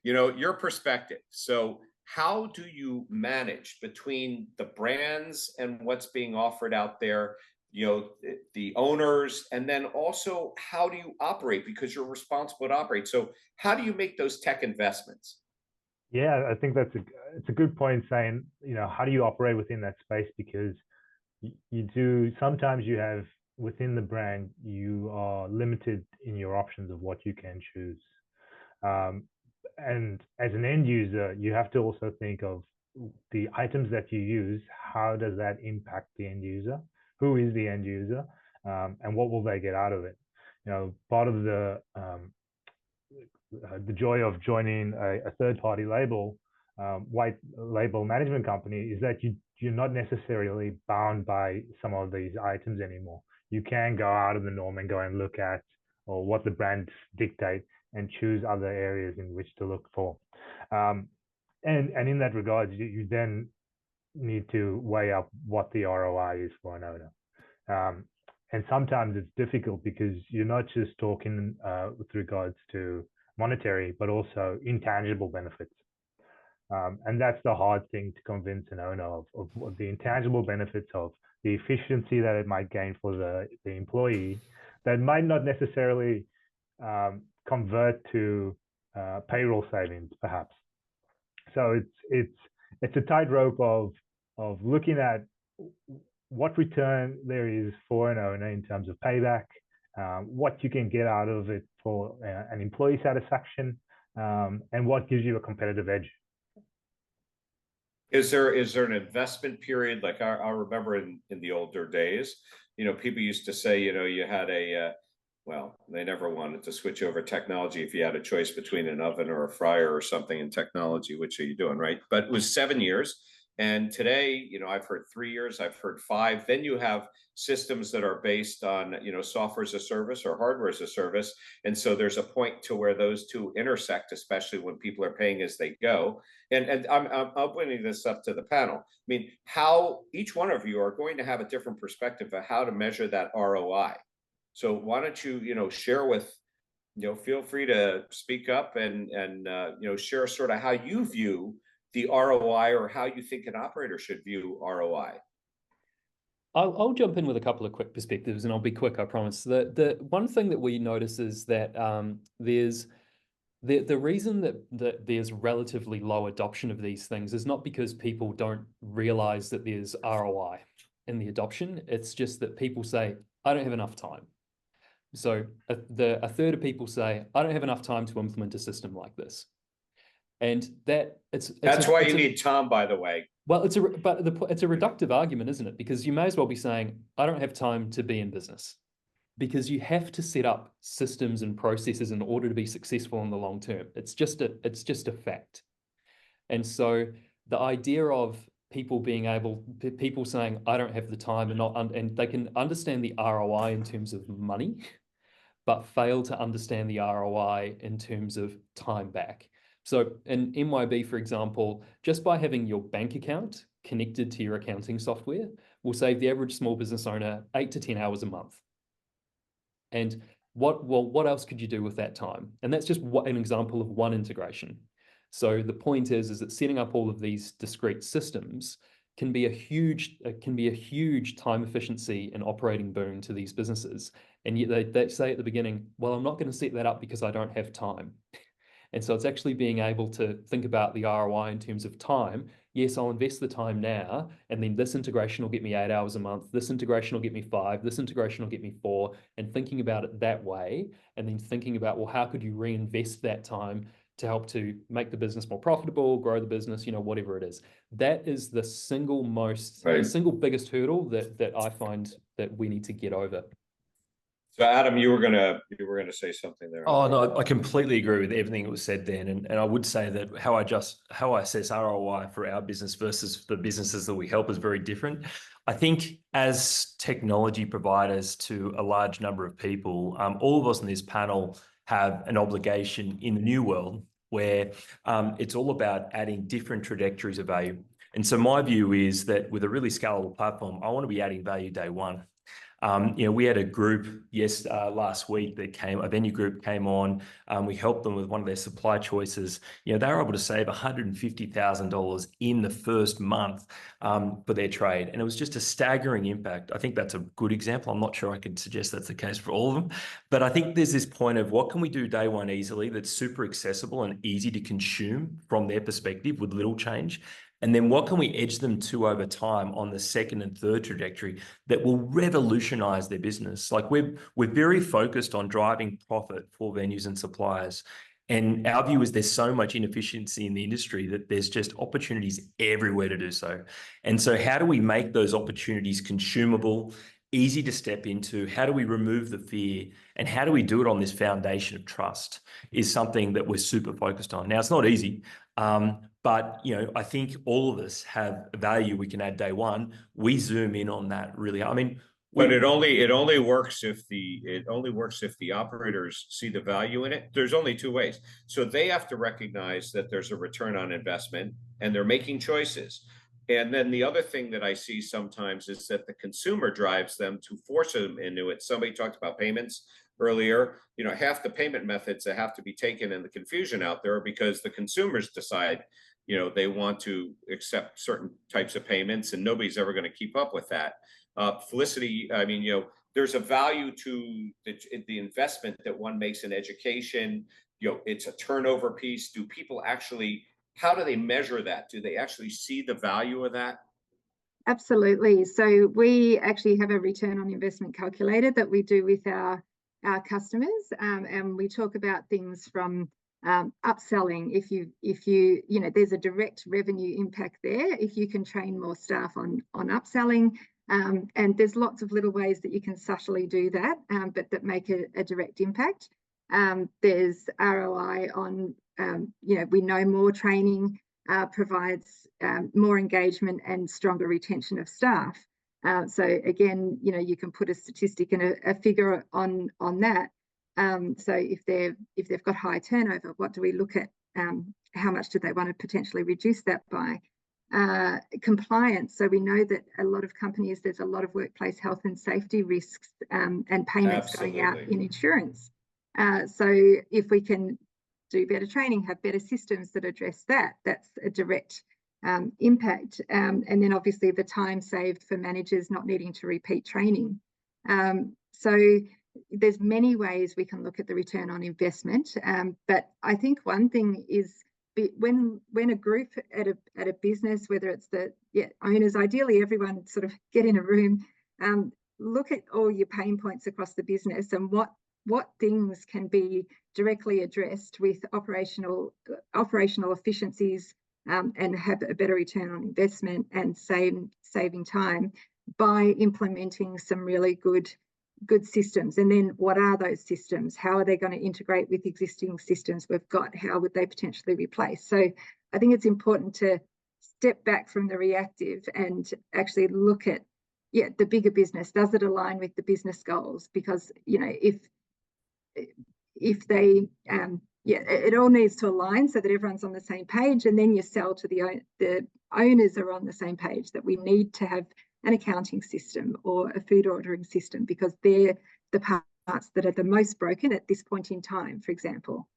your perspective. So how do you manage between the brands and what's being offered out there, the owners, and then also how do you operate, because you're responsible to operate. So how do you make those tech investments? Yeah, I think it's a good point saying, how do you operate within that space? Because sometimes you have within the brand, you are limited in your options of what you can choose. And as an end user, you have to also think of the items that you use. How does that impact the end user? Who is the end user? And what will they get out of it? Part of the joy of joining a third-party label, white label management company, is that you're not necessarily bound by some of these items anymore. You can go out of the norm and go and look at or what the brands dictate and choose other areas in which to look for. And in that regard, you then need to weigh up what the ROI is for an owner. And sometimes it's difficult because you're not just talking with regards to monetary, but also intangible benefits. And that's the hard thing to convince an owner of the intangible benefits of the efficiency that it might gain for the employee that might not necessarily convert to payroll savings, perhaps. So it's a tightrope of looking at what return there is for an owner in terms of payback, what you can get out of it for an employee satisfaction, and what gives you a competitive edge. Is there an investment period? Like I remember in the older days, people used to say, you had well, they never wanted to switch over technology if you had a choice between an oven or a fryer or something in technology. Which are you doing, right? But it was 7 years. And today, you know, I've heard 3 years, I've heard 5. Then you have systems that are based on, you know, software as a service or hardware as a service. And so there's a point to where those two intersect, especially when people are paying as they go. And I'm opening this up to the panel. I mean, how each one of you are going to have a different perspective of how to measure that ROI. So why don't you, you know, share with, you know, feel free to speak up and you know, share sort of how you view the ROI or how you think an operator should view ROI. I'll jump in with a couple of quick perspectives, and I'll be quick, I promise. The one thing that we notice is that there's the reason that there's relatively low adoption of these things is not because people don't realize that there's ROI in the adoption. It's just that people say, I don't have enough time. So a third of people say, I don't have enough time to implement a system like this. And that's why you need Tom, by the way. Well, it's a reductive argument, isn't it? Because you may as well be saying, I don't have time to be in business, because you have to set up systems and processes in order to be successful in the long term. It's just a fact. And so the idea of people saying, I don't have the time, and they can understand the ROI in terms of money, but fail to understand the ROI in terms of time back. So in MYOB, for example, just by having your bank account connected to your accounting software will save the average small business owner 8 to 10 hours a month. And what else could you do with that time? And that's just an example of one integration. So the point is that setting up all of these discrete systems can be a huge time efficiency and operating boon to these businesses. And yet they say at the beginning, well, I'm not going to set that up because I don't have time. And so it's actually being able to think about the ROI in terms of time. Yes, I'll invest the time now, and then this integration will get me 8 hours a month. This integration will get me 5. This integration will get me 4. And thinking about it that way, and then thinking about, well, how could you reinvest that time to help to make the business more profitable, grow the business, you know, whatever it is. That is the single biggest hurdle that I find that we need to get over. So Adam, you were gonna say something there. Oh no, I completely agree with everything that was said then, and I would say that how I assess ROI for our business versus the businesses that we help is very different. I think as technology providers to a large number of people, all of us in this panel have an obligation in the new world where it's all about adding different trajectories of value. And so my view is that with a really scalable platform, I want to be adding value day one. You know, we had a group last week that a venue group came on. We helped them with one of their supply choices. You know, they were able to save $150,000 in the first month for their trade. And it was just a staggering impact. I think that's a good example. I'm not sure I could suggest that's the case for all of them. But I think there's this point of what can we do day one easily that's super accessible and easy to consume from their perspective with little change. And then what can we edge them to over time on the second and third trajectory that will revolutionize their business? Like we're very focused on driving profit for venues and suppliers. And our view is there's so much inefficiency in the industry that there's just opportunities everywhere to do so. And so how do we make those opportunities consumable, easy to step into? How do we remove the fear? And how do we do it on this foundation of trust is something that we're super focused on. Now, it's not easy. But, you know, I think all of us have value we can add day one. We zoom in on that really. I mean, but it only works if the operators see the value in it. There's only two ways. So they have to recognize that there's a return on investment and they're making choices. And then the other thing that I see sometimes is that the consumer drives them to force them into it. Somebody talked about payments earlier. You know, half the payment methods that have to be taken and the confusion out there are because the consumers decide, you know, they want to accept certain types of payments and nobody's ever going to keep up with that. Felicity, I mean, you know, there's a value to the investment that one makes in education. You know, it's a turnover piece. Do people actually, how do they measure that? Do they actually see the value of that? Absolutely. So we actually have a return on investment calculator that we do with our customers, and we talk about things from upselling. If you know, there's a direct revenue impact there if you can train more staff on upselling, and there's lots of little ways that you can subtly do that, but that make a direct impact. There's ROI on, you know, we know more training provides more engagement and stronger retention of staff. So again, you know, you can put a statistic and a figure on that. So if they've got high turnover, what do we look at? How much do they want to potentially reduce that by? Compliance. So we know that a lot of companies, there's a lot of workplace health and safety risks and payments Absolutely. going out in insurance. So if we can do better training, have better systems that address that, that's a direct impact. And then obviously the time saved for managers not needing to repeat training. So there's many ways we can look at the return on investment. But I think one thing is when a group at a business, whether it's the owners, ideally everyone sort of get in a room, look at all your pain points across the business and what things can be directly addressed with operational efficiencies and have a better return on investment and saving time by implementing some really good systems. And then what are those systems? How are they going to integrate with existing systems we've got? How would they potentially replace? So I think it's important to step back from the reactive and actually look at the bigger business. Does it align with the business goals? Because, you know, if they it all needs to align so that everyone's on the same page, and then you sell to the owners are on the same page that we need to have an accounting system or a food ordering system, because they're the parts that are the most broken at this point in time, for example.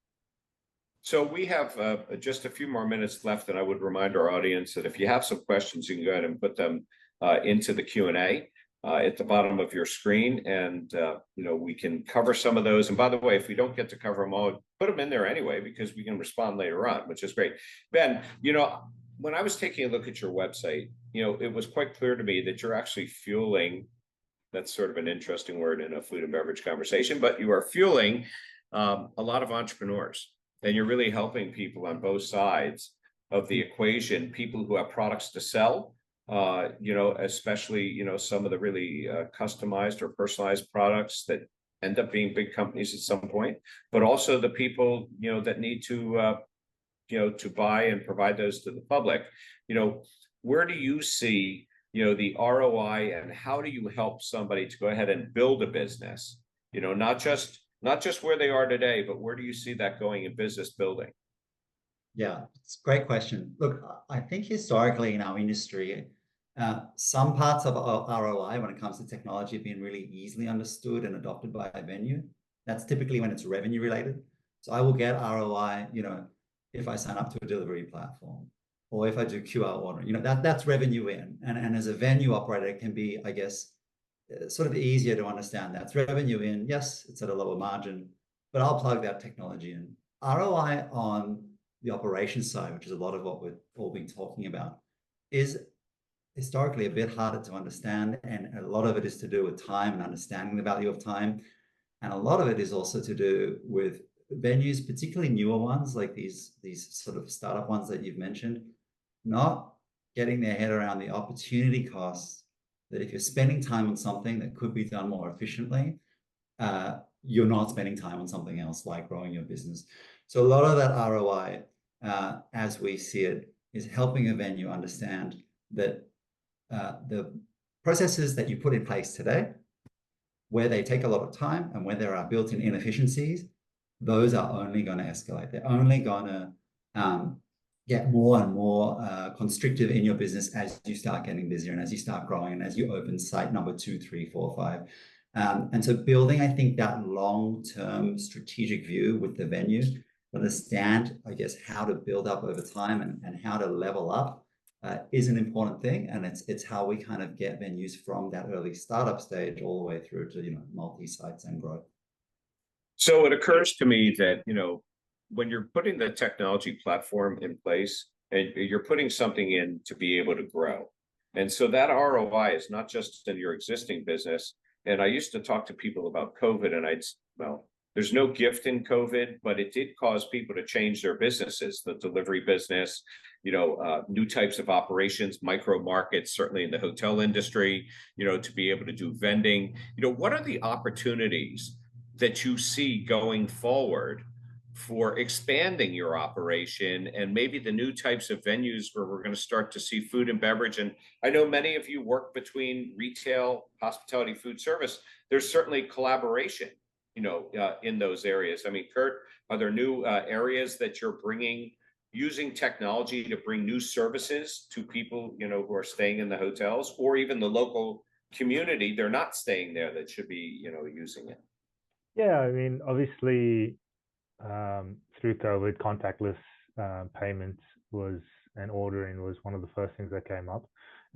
So we have just a few more minutes left, and I would remind our audience that if you have some questions, you can go ahead and put them into the Q&A at the bottom of your screen, and you know, we can cover some of those. And by the way, if we don't get to cover them all, put them in there anyway, because we can respond later on, which is great. Ben, you know, when I was taking a look at your website, you know, it was quite clear to me that you're actually fueling, that's sort of an interesting word in a food and beverage conversation, but you are fueling a lot of entrepreneurs, and you're really helping people on both sides of the equation, people who have products to sell, you know, especially, you know, some of the really customized or personalized products that end up being big companies at some point, but also the people, you know, that need to you know, to buy and provide those to the public. You know, where do you see, you know, the ROI, and how do you help somebody to go ahead and build a business? You know, not just where they are today, but where do you see that going in business building? Yeah, it's a great question. Look, I think historically in our industry, some parts of our ROI when it comes to technology have been really easily understood and adopted by a venue. That's typically when it's revenue related. So I will get ROI, you know, if I sign up to a delivery platform, or if I do QR ordering, you know, that's revenue in. And as a venue operator, it can be, I guess, sort of easier to understand. That's revenue in. Yes, it's at a lower margin, but I'll plug that technology in. ROI on the operations side, which is a lot of what we've all been talking about, is historically a bit harder to understand. And a lot of it is to do with time and understanding the value of time. And a lot of it is also to do with venues, particularly newer ones like these sort of startup ones that you've mentioned, not getting their head around the opportunity costs, that if you're spending time on something that could be done more efficiently, you're not spending time on something else like growing your business. So a lot of that ROI, as we see it, is helping a venue understand that the processes that you put in place today, where they take a lot of time and where there are built-in inefficiencies, those are only going to escalate. They're only going to get more and more constrictive in your business as you start getting busier and as you start growing and as you open site number 2, 3, 4, 5. And so building, I think, that long-term strategic view with the venue, understand, I guess, how to build up over time and how to level up is an important thing. And it's how we kind of get venues from that early startup stage all the way through to, you know, multi-sites and growth. So it occurs to me that, you know, when you're putting the technology platform in place and you're putting something in to be able to grow. And so that ROI is not just in your existing business. And I used to talk to people about COVID, and well, there's no gift in COVID, but it did cause people to change their businesses, the delivery business, you know, new types of operations, micro markets, certainly in the hotel industry, you know, to be able to do vending. You know, what are the opportunities that you see going forward for expanding your operation and maybe the new types of venues where we're going to start to see food and beverage. And I know many of you work between retail, hospitality, food service. There's certainly collaboration, in those areas. I mean, Kurt, are there new areas that you're bringing, using technology to bring new services to people, who are staying in the hotels, or even the local community, they're not staying there, that should be, using it? Yeah, I mean, obviously, through COVID, contactless payments and ordering was one of the first things that came up,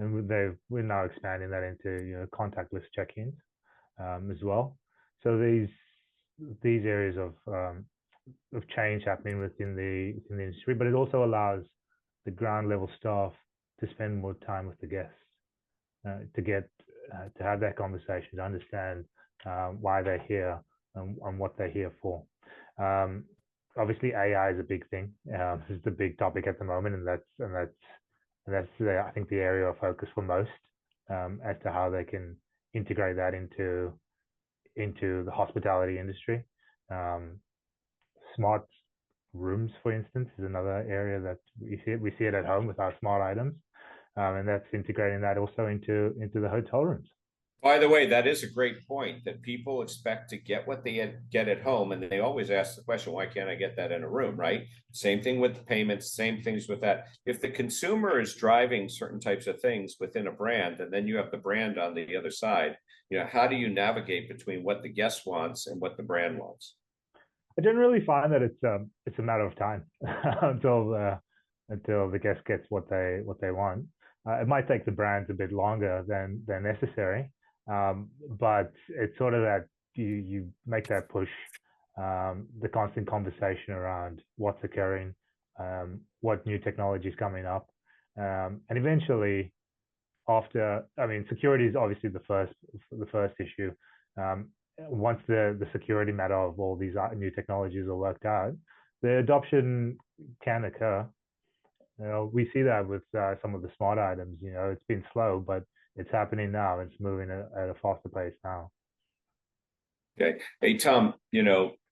and we're now expanding that into contactless check-ins as well. So these areas of change happening within the industry, but it also allows the ground level staff to spend more time with the guests, to have that conversation, to understand why they're here and what they're here for. Obviously, AI is a big thing. This is the big topic at the moment, and that's I think the area of focus for most, as to how they can integrate that into the hospitality industry. Smart rooms, for instance, is another area that we see it at home with our smart items, and that's integrating that also into the hotel rooms. By the way, that is a great point, that people expect to get what they get at home, and they always ask the question, why can't I get that in a room, right? Same thing with the payments, same things with that. If the consumer is driving certain types of things within a brand, and then you have the brand on the other side, how do you navigate between what the guest wants and what the brand wants? I generally find that it's a matter of time until the guest gets what they want. It might take the brands a bit longer than necessary, but it's sort of that you make that push, the constant conversation around what's occurring, what new technology is coming up, and eventually, security is obviously the first issue. Once the security matter of all these new technologies are worked out, the adoption can occur. We see that with some of the smart items. It's been slow, but it's happening now. It's moving at a faster pace now. Okay. Hey, Tom,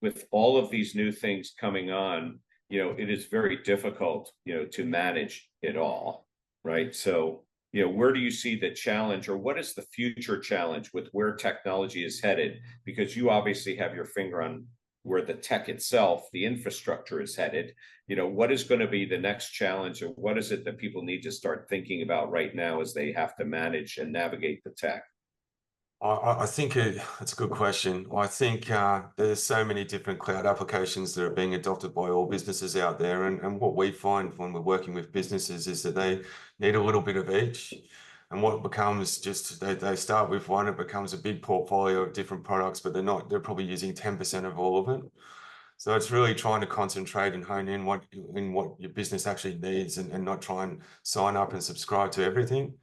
with all of these new things coming on, it is very difficult, to manage it all, right? So, where do you see the challenge, or what is the future challenge with where technology is headed? Because you obviously have your finger on where the tech itself, the infrastructure is headed. What is going to be the next challenge, or what is it that people need to start thinking about right now as they have to manage and navigate the tech? I think it's a good question. I think there's so many different cloud applications that are being adopted by all businesses out there. And what we find when we're working with businesses is that they need a little bit of each. And what becomes just, they start with one, it becomes a big portfolio of different products, but they're probably using 10% of all of it. So it's really trying to concentrate and hone in what your business actually needs, and not try and sign up and subscribe to everything.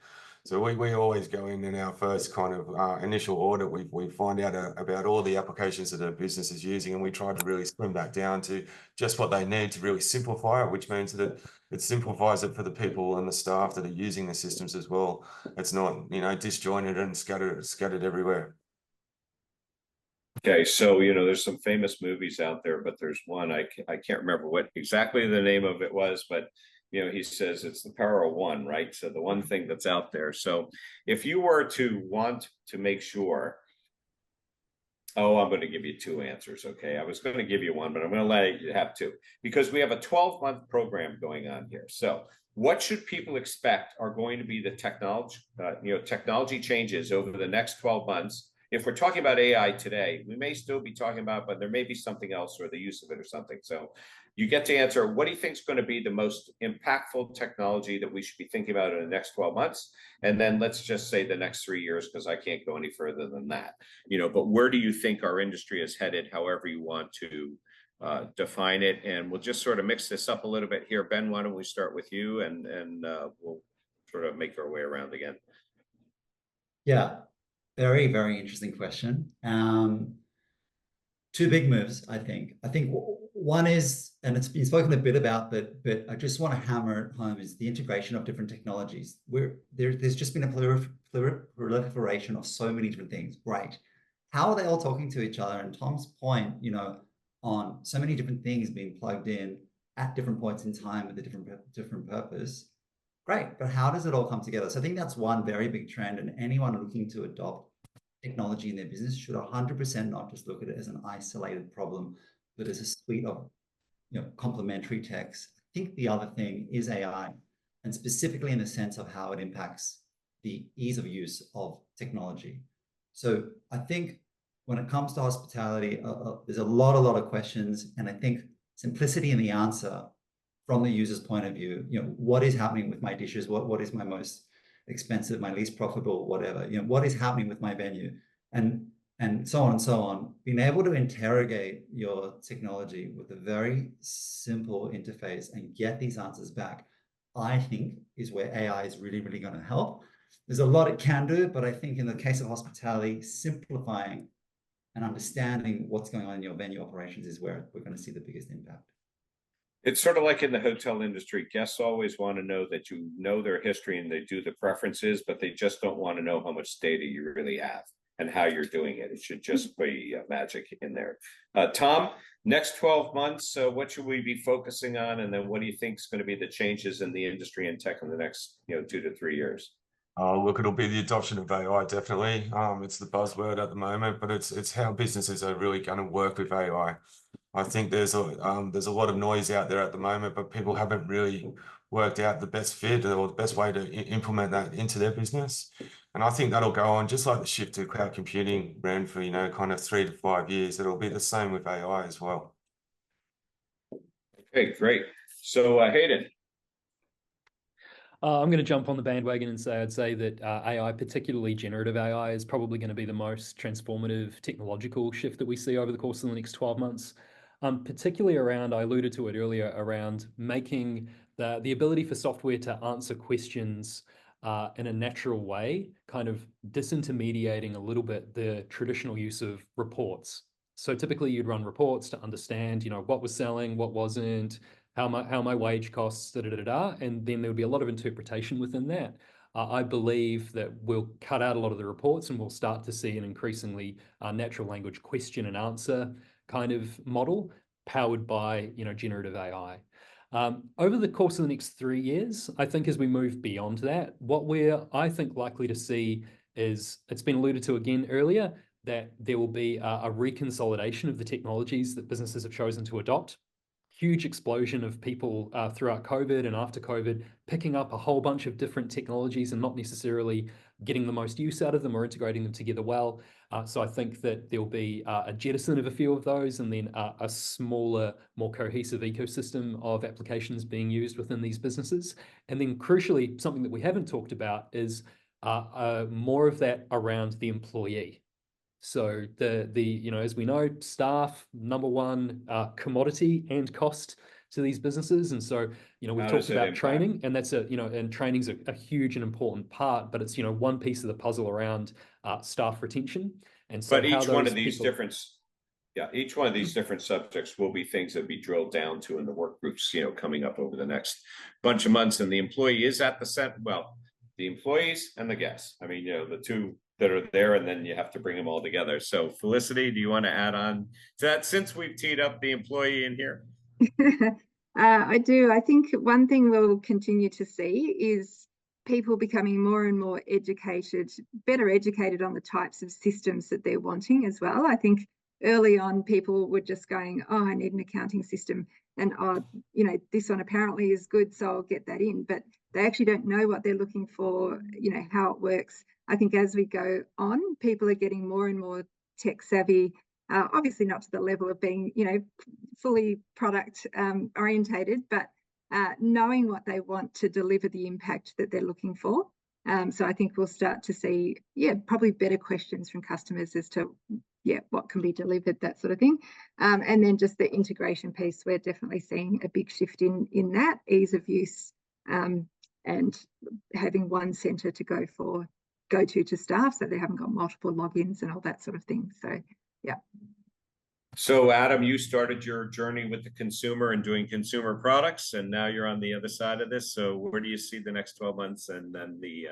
So we always go in our first kind of initial audit, we find out about all the applications that a business is using, and we try to really slim that down to just what they need to really simplify it, which means that it simplifies it for the people and the staff that are using the systems as well. It's not, disjointed and scattered everywhere. Okay, so there's some famous movies out there, but there's one I can't remember what exactly the name of it was, but he says it's the power of one, right? So the one thing that's out there. So if you were to want to make sure, I'm going to give you two answers. Okay, I was going to give you one, but I'm going to let you have two, because we have a 12-month program going on here. So what should people expect are going to be the technology changes over the next 12 months? If we're talking about AI today, we may still be talking about, but there may be something else, or the use of it or something. So you get to answer, what do you think is going to be the most impactful technology that we should be thinking about in the next 12 months? And then let's just say the next 3 years, because I can't go any further than that. But where do you think our industry is headed, however you want to define it? And we'll just sort of mix this up a little bit here. Ben, why don't we start with you, and we'll sort of make our way around again. Yeah. Very, very interesting question. Two big moves, I think. I think one is, and it's been spoken a bit about, but I just want to hammer it home, is the integration of different technologies. There's just been a proliferation of so many different things. Great. How are they all talking to each other? And Tom's point, on so many different things being plugged in at different points in time with a different purpose. Great, but how does it all come together? So I think that's one very big trend, and anyone looking to adopt technology in their business should 100% not just look at it as an isolated problem, but as a suite of complementary techs. I think the other thing is AI, and specifically in the sense of how it impacts the ease of use of technology. So I think when it comes to hospitality, there's a lot of questions, and I think simplicity in the answer from the user's point of view, what is happening with my dishes? What is my most expensive, my least profitable, whatever, what is happening with my venue, and so on and so on. Being able to interrogate your technology with a very simple interface and get these answers back, I think is where AI is really, really going to help. There's a lot it can do, but I think in the case of hospitality, simplifying and understanding what's going on in your venue operations is where we're going to see the biggest impact. It's sort of like in the hotel industry. Guests always want to know that you know their history and they do the preferences, but they just don't want to know how much data you really have and how you're doing it. It should just be magic in there. Tom, next 12 months, what should we be focusing on? And then what do you think is going to be the changes in the industry and tech in the next 2 to 3 years? Look, it'll be the adoption of AI, definitely. It's the buzzword at the moment, but it's how businesses are really going to work with AI. I think there's a lot of noise out there at the moment, but people haven't really worked out the best fit or the best way to implement that into their business. And I think that'll go on, just like the shift to cloud computing ran for, kind of 3 to 5 years. It'll be the same with AI as well. Okay, great. So Hayden. I'm going to jump on the bandwagon and I'd say that AI, particularly generative AI, is probably going to be the most transformative technological shift that we see over the course of the next 12 months. Particularly around, I alluded to it earlier, around making the ability for software to answer questions in a natural way, kind of disintermediating a little bit the traditional use of reports. So typically you'd run reports to understand, what was selling, what wasn't, how my wage costs, and then there would be a lot of interpretation within that. I believe that we'll cut out a lot of the reports and we'll start to see an increasingly natural language question and answer kind of model powered by, generative AI. Over the course of the next 3 years, I think as we move beyond that, what we're, I think, likely to see is, it's been alluded to again earlier, that there will be a reconsolidation of the technologies that businesses have chosen to adopt. Huge explosion of people throughout COVID and after COVID, picking up a whole bunch of different technologies and not necessarily getting the most use out of them or integrating them together well. So I think that there'll be a jettison of a few of those, and then a smaller, more cohesive ecosystem of applications being used within these businesses. And then crucially, something that we haven't talked about is more of that around the employee. So as we know, staff, number one commodity and cost to these businesses. And so, we've talked about training, and that's and training's a huge and important part, but it's, one piece of the puzzle around staff retention. And so but each one of these different subjects will be things that be drilled down to in the work groups, coming up over the next bunch of months. And the employee is at the center. Well, the employees and the guests. I mean, the two that are there, and then you have to bring them all together. So Felicity, do you want to add on to that, since we've teed up the employee in here? I do. I think one thing we'll continue to see is people becoming more and more educated, better educated on the types of systems that they're wanting as well. I think early on people were just going, I need an accounting system, and this one apparently is good, so I'll get that in. But they actually don't know what they're looking for, how it works. I think as we go on, people are getting more and more tech savvy, obviously not to the level of being, fully product orientated, but knowing what they want to deliver the impact that they're looking for. So I think we'll start to see, probably better questions from customers as to, what can be delivered, that sort of thing. And then just the integration piece, we're definitely seeing a big shift in that ease of use, and having one centre to go to staff, so they haven't got multiple logins and all that sort of thing. So, yeah. So Adam, you started your journey with the consumer and doing consumer products, and now you're on the other side of this. So where do you see the next 12 months and then the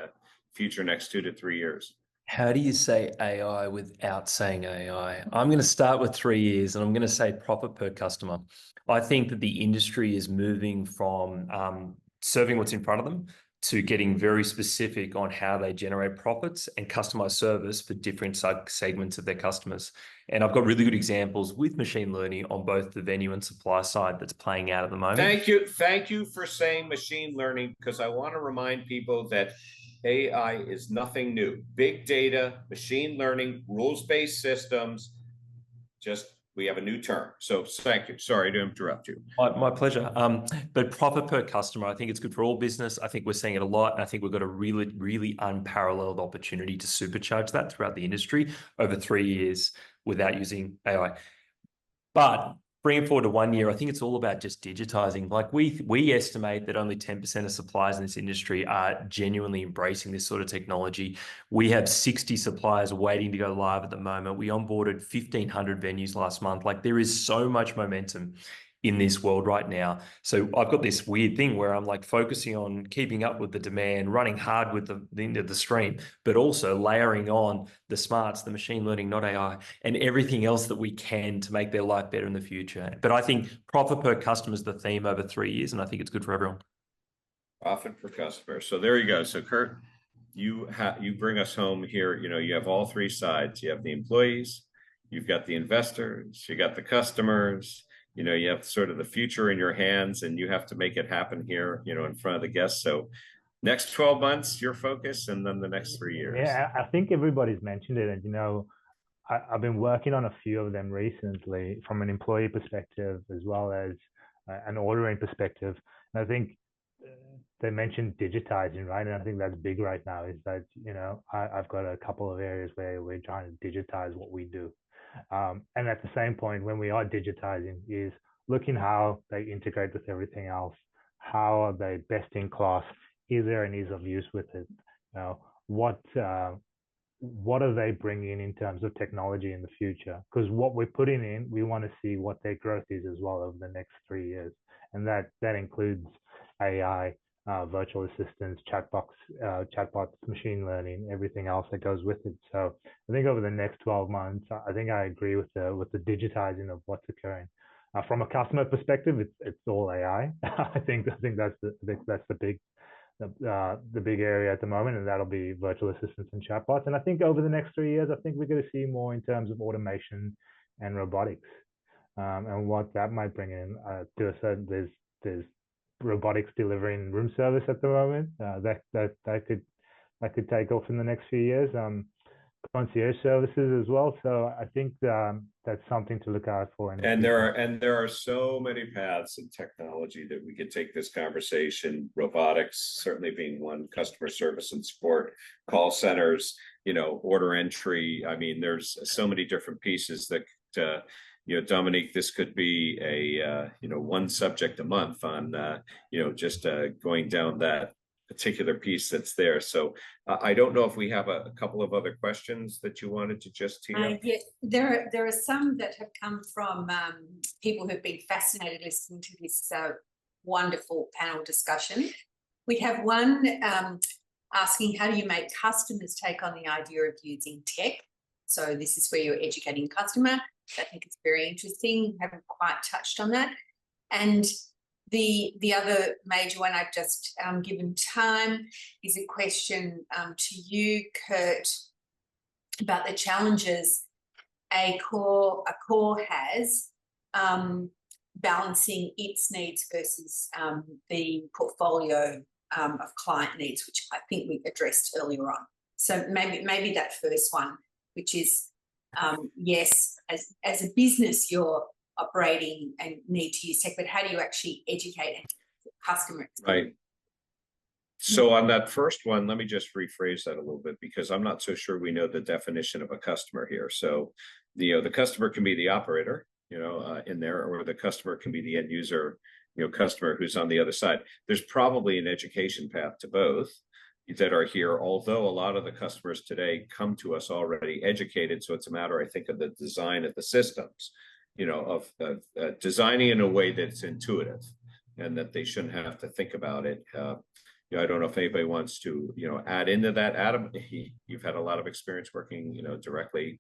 future next 2 to 3 years? How do you say AI without saying AI? I'm going to start with 3 years and I'm going to say profit per customer. I think that the industry is moving from serving what's in front of them to getting very specific on how they generate profits and customize service for different segments of their customers. And I've got really good examples with machine learning on both the venue and supply side that's playing out at the moment. Thank you for saying machine learning, because I want to remind people that AI is nothing new. Big data, machine learning, rules-based systems, we have a new term. So thank you. Sorry to interrupt you. My pleasure. But profit per customer, I think it's good for all business. I think we're seeing it a lot. And I think we've got a really, really unparalleled opportunity to supercharge that throughout the industry over 3 years without using AI. But bring it forward to 1 year, I think it's all about just digitizing. Like we estimate that only 10% of suppliers in this industry are genuinely embracing this sort of technology. We have 60 suppliers waiting to go live at the moment. We onboarded 1,500 venues last month. Like there is so much momentum in this world right now. So I've got this weird thing where I'm like focusing on keeping up with the demand, running hard with the stream, but also layering on the smarts, the machine learning, not AI, and everything else that we can to make their life better in the future. But I think profit per customer is the theme over 3 years, and I think it's good for everyone. Profit per customer. So there you go. So Kurt, you bring us home here. You know, you have all three sides. You have the employees, you've got the investors, you got the customers. You know, you have sort of the future in your hands, and you have to make it happen here, you know, in front of the guests. So next 12 months, your focus, and then the next 3 years. Yeah, I think everybody's mentioned it. And, you know, I've been working on a few of them recently from an employee perspective as well as an ordering perspective. And I think they mentioned digitizing, right? And I think that's big right now, is that, you know, I've got a couple of areas where we're trying to digitize what we do. And at the same point, when we are digitizing, is looking how they integrate with everything else. How are they best in class? Is there an ease of use with it? You know, what are they bringing in terms of technology in the future? Because what we're putting in, we want to see what their growth is as well over the next 3 years, and that includes AI, virtual assistants, chatbots, machine learning, everything else that goes with it. So I think over the next 12 months, I think I agree with the digitizing of what's occurring. From a customer perspective, it's all AI. I think that's the big area at the moment, and that'll be virtual assistants and chatbots. And I think over the next 3 years, I think we're going to see more in terms of automation and robotics, and what that might bring in. There's robotics delivering room service at the moment. That could take off in the next few years. Concierge services as well. So I think that's something to look out for. And there are so many paths in technology that we could take this conversation. Robotics certainly being one, customer service and support, call centers, you know, order entry. I mean, there's so many different pieces that you know, Dominique, this could be a you know, one subject a month on you know, just going down that particular piece that's there. So I don't know if we have a couple of other questions that you wanted to just tee up. Yeah, there are some that have come from people who've been fascinated listening to this wonderful panel discussion. We have one asking, how do you make customers take on the idea of using tech? So this is where you're educating customer. I think it's very interesting. Haven't quite touched on that. And the other major one I've just given time is a question to you, Kurt, about the challenges a core has balancing its needs versus the portfolio of client needs, which I think we addressed earlier on. So maybe that first one, which is yes, as a business, you're operating and need to use tech, but how do you actually educate customers? Right. So on that first one, let me just rephrase that a little bit, because I'm not so sure we know the definition of a customer here. So, you know, the customer can be the operator, you know, in there, or the customer can be the end user, you know, customer who's on the other side. There's probably an education path to both that are here, although a lot of the customers today come to us already educated. So it's a matter, I think, of the design of the systems, you know, of designing in a way that's intuitive and that they shouldn't have to think about it, You know, I don't know if anybody wants to, add into that. Adam, you've had a lot of experience working, directly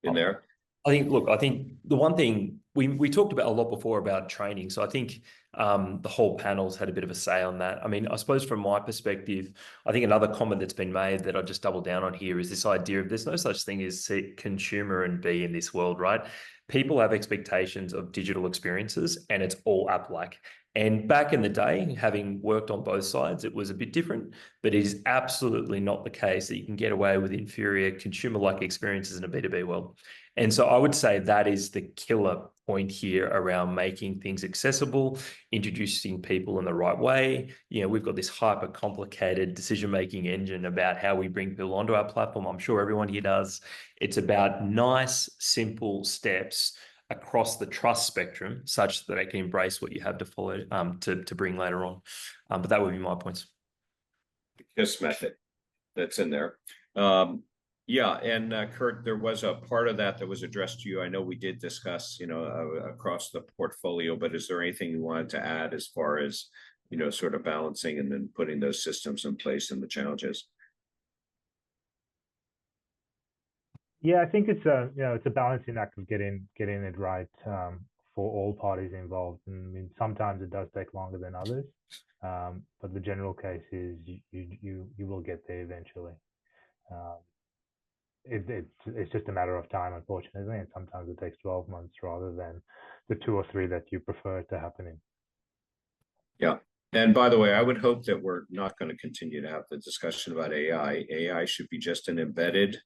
in there. I think the one thing we talked about a lot before about training. So I think the whole panel's had a bit of a say on that. I mean, I suppose from my perspective, I think another comment that's been made that I'll just double down on here is this idea of there's no such thing as consumer and be in this world, right? People have expectations of digital experiences and it's all app-like. And back in the day, having worked on both sides, it was a bit different, but it is absolutely not the case that you can get away with inferior consumer-like experiences in a B2B world. And so I would say that is the killer point here around making things accessible, introducing people in the right way. We've got this hyper complicated decision-making engine about how we bring people onto our platform. I'm sure everyone here does. It's about nice, simple steps across the trust spectrum such that they can embrace what you have to follow to bring later on. But that would be my points. KISS method that's in there. Yeah, and Kurt, there was a part of that was addressed to you. I know we did discuss, across the portfolio, but is there anything you wanted to add as far as, sort of balancing and then putting those systems in place and the challenges? Yeah, I think it's a balancing act of getting it right for all parties involved. And I mean, sometimes it does take longer than others, but the general case is you will get there eventually. It's just a matter of time, unfortunately, and sometimes it takes 12 months rather than the 2 or 3 that you prefer to happen in. Yeah. And by the way, I would hope that we're not going to continue to have the discussion about AI. AI should be just an embedded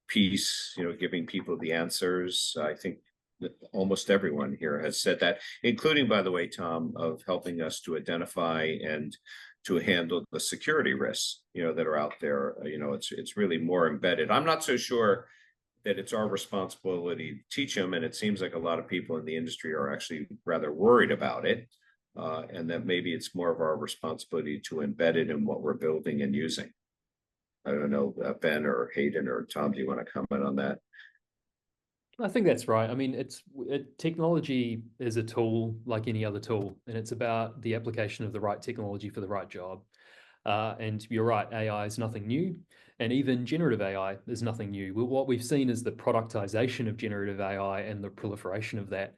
piece, giving people the answers. I think that almost everyone here has said that, including, by the way, Tom, of helping us to identify and to handle the security risks, that are out there. It's really more embedded. I'm not so sure that it's our responsibility to teach them, and it seems like a lot of people in the industry are actually rather worried about it, and that maybe it's more of our responsibility to embed it in what we're building and using. I don't know, Ben or Hayden or Tom, do you want to comment on that? I think that's right. I mean, technology is a tool like any other tool, and it's about the application of the right technology for the right job. And you're right, AI is nothing new, and even generative AI is nothing new. What we've seen is the productization of generative AI and the proliferation of that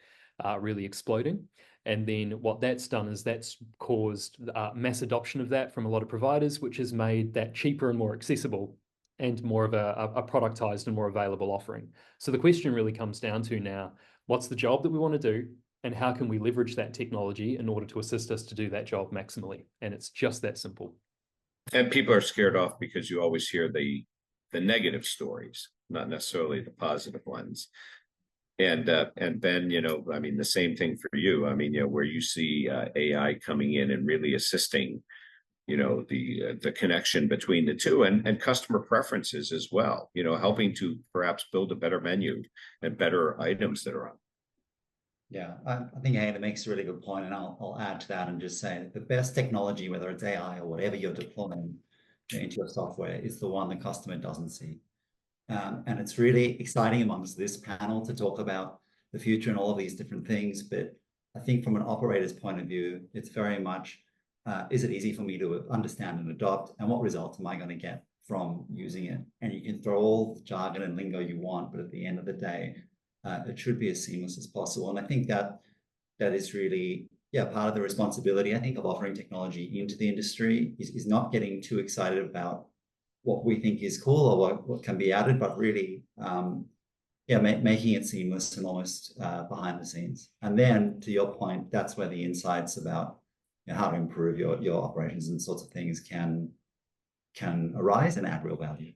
really exploding. And then what that's done is that's caused mass adoption of that from a lot of providers, which has made that cheaper and more accessible and more of a productized and more available offering. So the question really comes down to now, what's the job that we want to do and how can we leverage that technology in order to assist us to do that job maximally? And it's just that simple. And people are scared off because you always hear the negative stories, not necessarily the positive ones. And Ben, I mean, the same thing for you. I mean, where you see AI coming in and really assisting, the connection between the two and customer preferences as well, helping to perhaps build a better menu and better items that are on. Yeah, I think Hayden makes a really good point, and I'll add to that and just say that the best technology, whether it's AI or whatever you're deploying into your software, is the one the customer doesn't see. And it's really exciting amongst this panel to talk about the future and all of these different things. But I think from an operator's point of view, it's very much, is it easy for me to understand and adopt? And what results am I going to get from using it? And you can throw all the jargon and lingo you want, but at the end of the day, it should be as seamless as possible. And I think that is really, part of the responsibility, I think, of offering technology into the industry is not getting too excited about what we think is cool or what can be added, but really, making it seamless and almost behind the scenes. And then, to your point, that's where the insights about how to improve your operations and sorts of things can arise and add real value.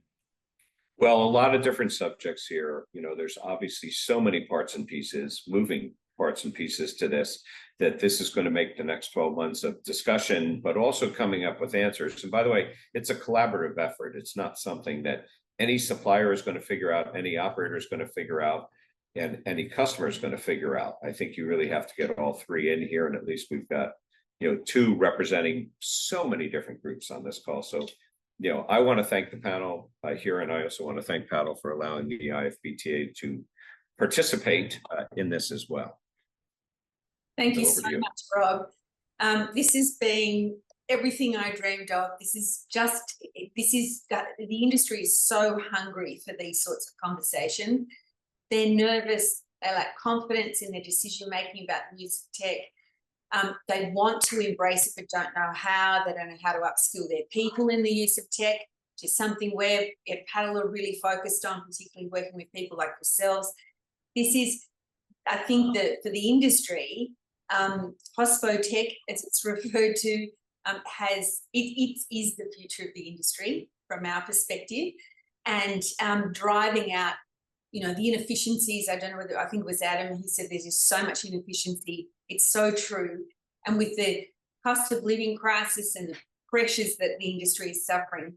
Well, a lot of different subjects here. There's obviously so many parts and pieces, moving parts and pieces to this, that this is going to make the next 12 months of discussion, but also coming up with answers. And by the way, it's a collaborative effort. It's not something that any supplier is going to figure out, any operator is going to figure out, and any customer is going to figure out. I think you really have to get all three in here, and at least we've got, two representing so many different groups on this call. So, I want to thank the panel here, and I also want to thank Paddle for allowing the IFBTA to participate in this as well. Thank you so much, Rob. This has been everything I dreamed of. The industry is so hungry for these sorts of conversation. They're nervous, they lack confidence in their decision making about the use of tech. They want to embrace it but don't know how. They don't know how to upskill their people in the use of tech, which is something where at Paddle are really focused on, particularly working with people like yourselves. This is, I think, that for the industry, hospo tech, as it's referred to, it is the future of the industry from our perspective, and driving out, the inefficiencies. I don't know whether, I think it was Adam, he said there's just so much inefficiency. It's so true. And with the cost of living crisis and the pressures that the industry is suffering,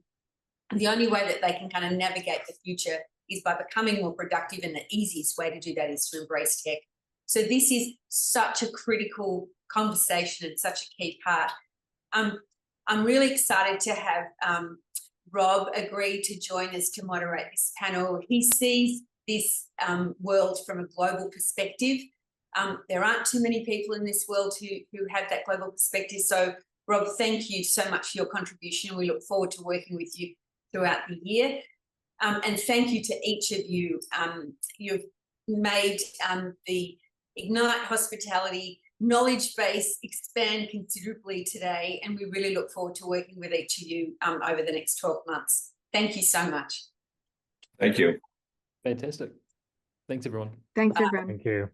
the only way that they can kind of navigate the future is by becoming more productive, and the easiest way to do that is to embrace tech. So this is such a critical conversation and such a key part. I'm really excited to have Rob agree to join us to moderate this panel. He sees this world from a global perspective. There aren't too many people in this world who have that global perspective. So Rob, thank you so much for your contribution. We look forward to working with you throughout the year. And thank you to each of you. You've made the Ignite Hospitality knowledge base expand considerably today, and we really look forward to working with each of you over the next 12 months. Thank you so much. Thank you. Fantastic. Thanks, everyone. Thanks, everyone. Thank you.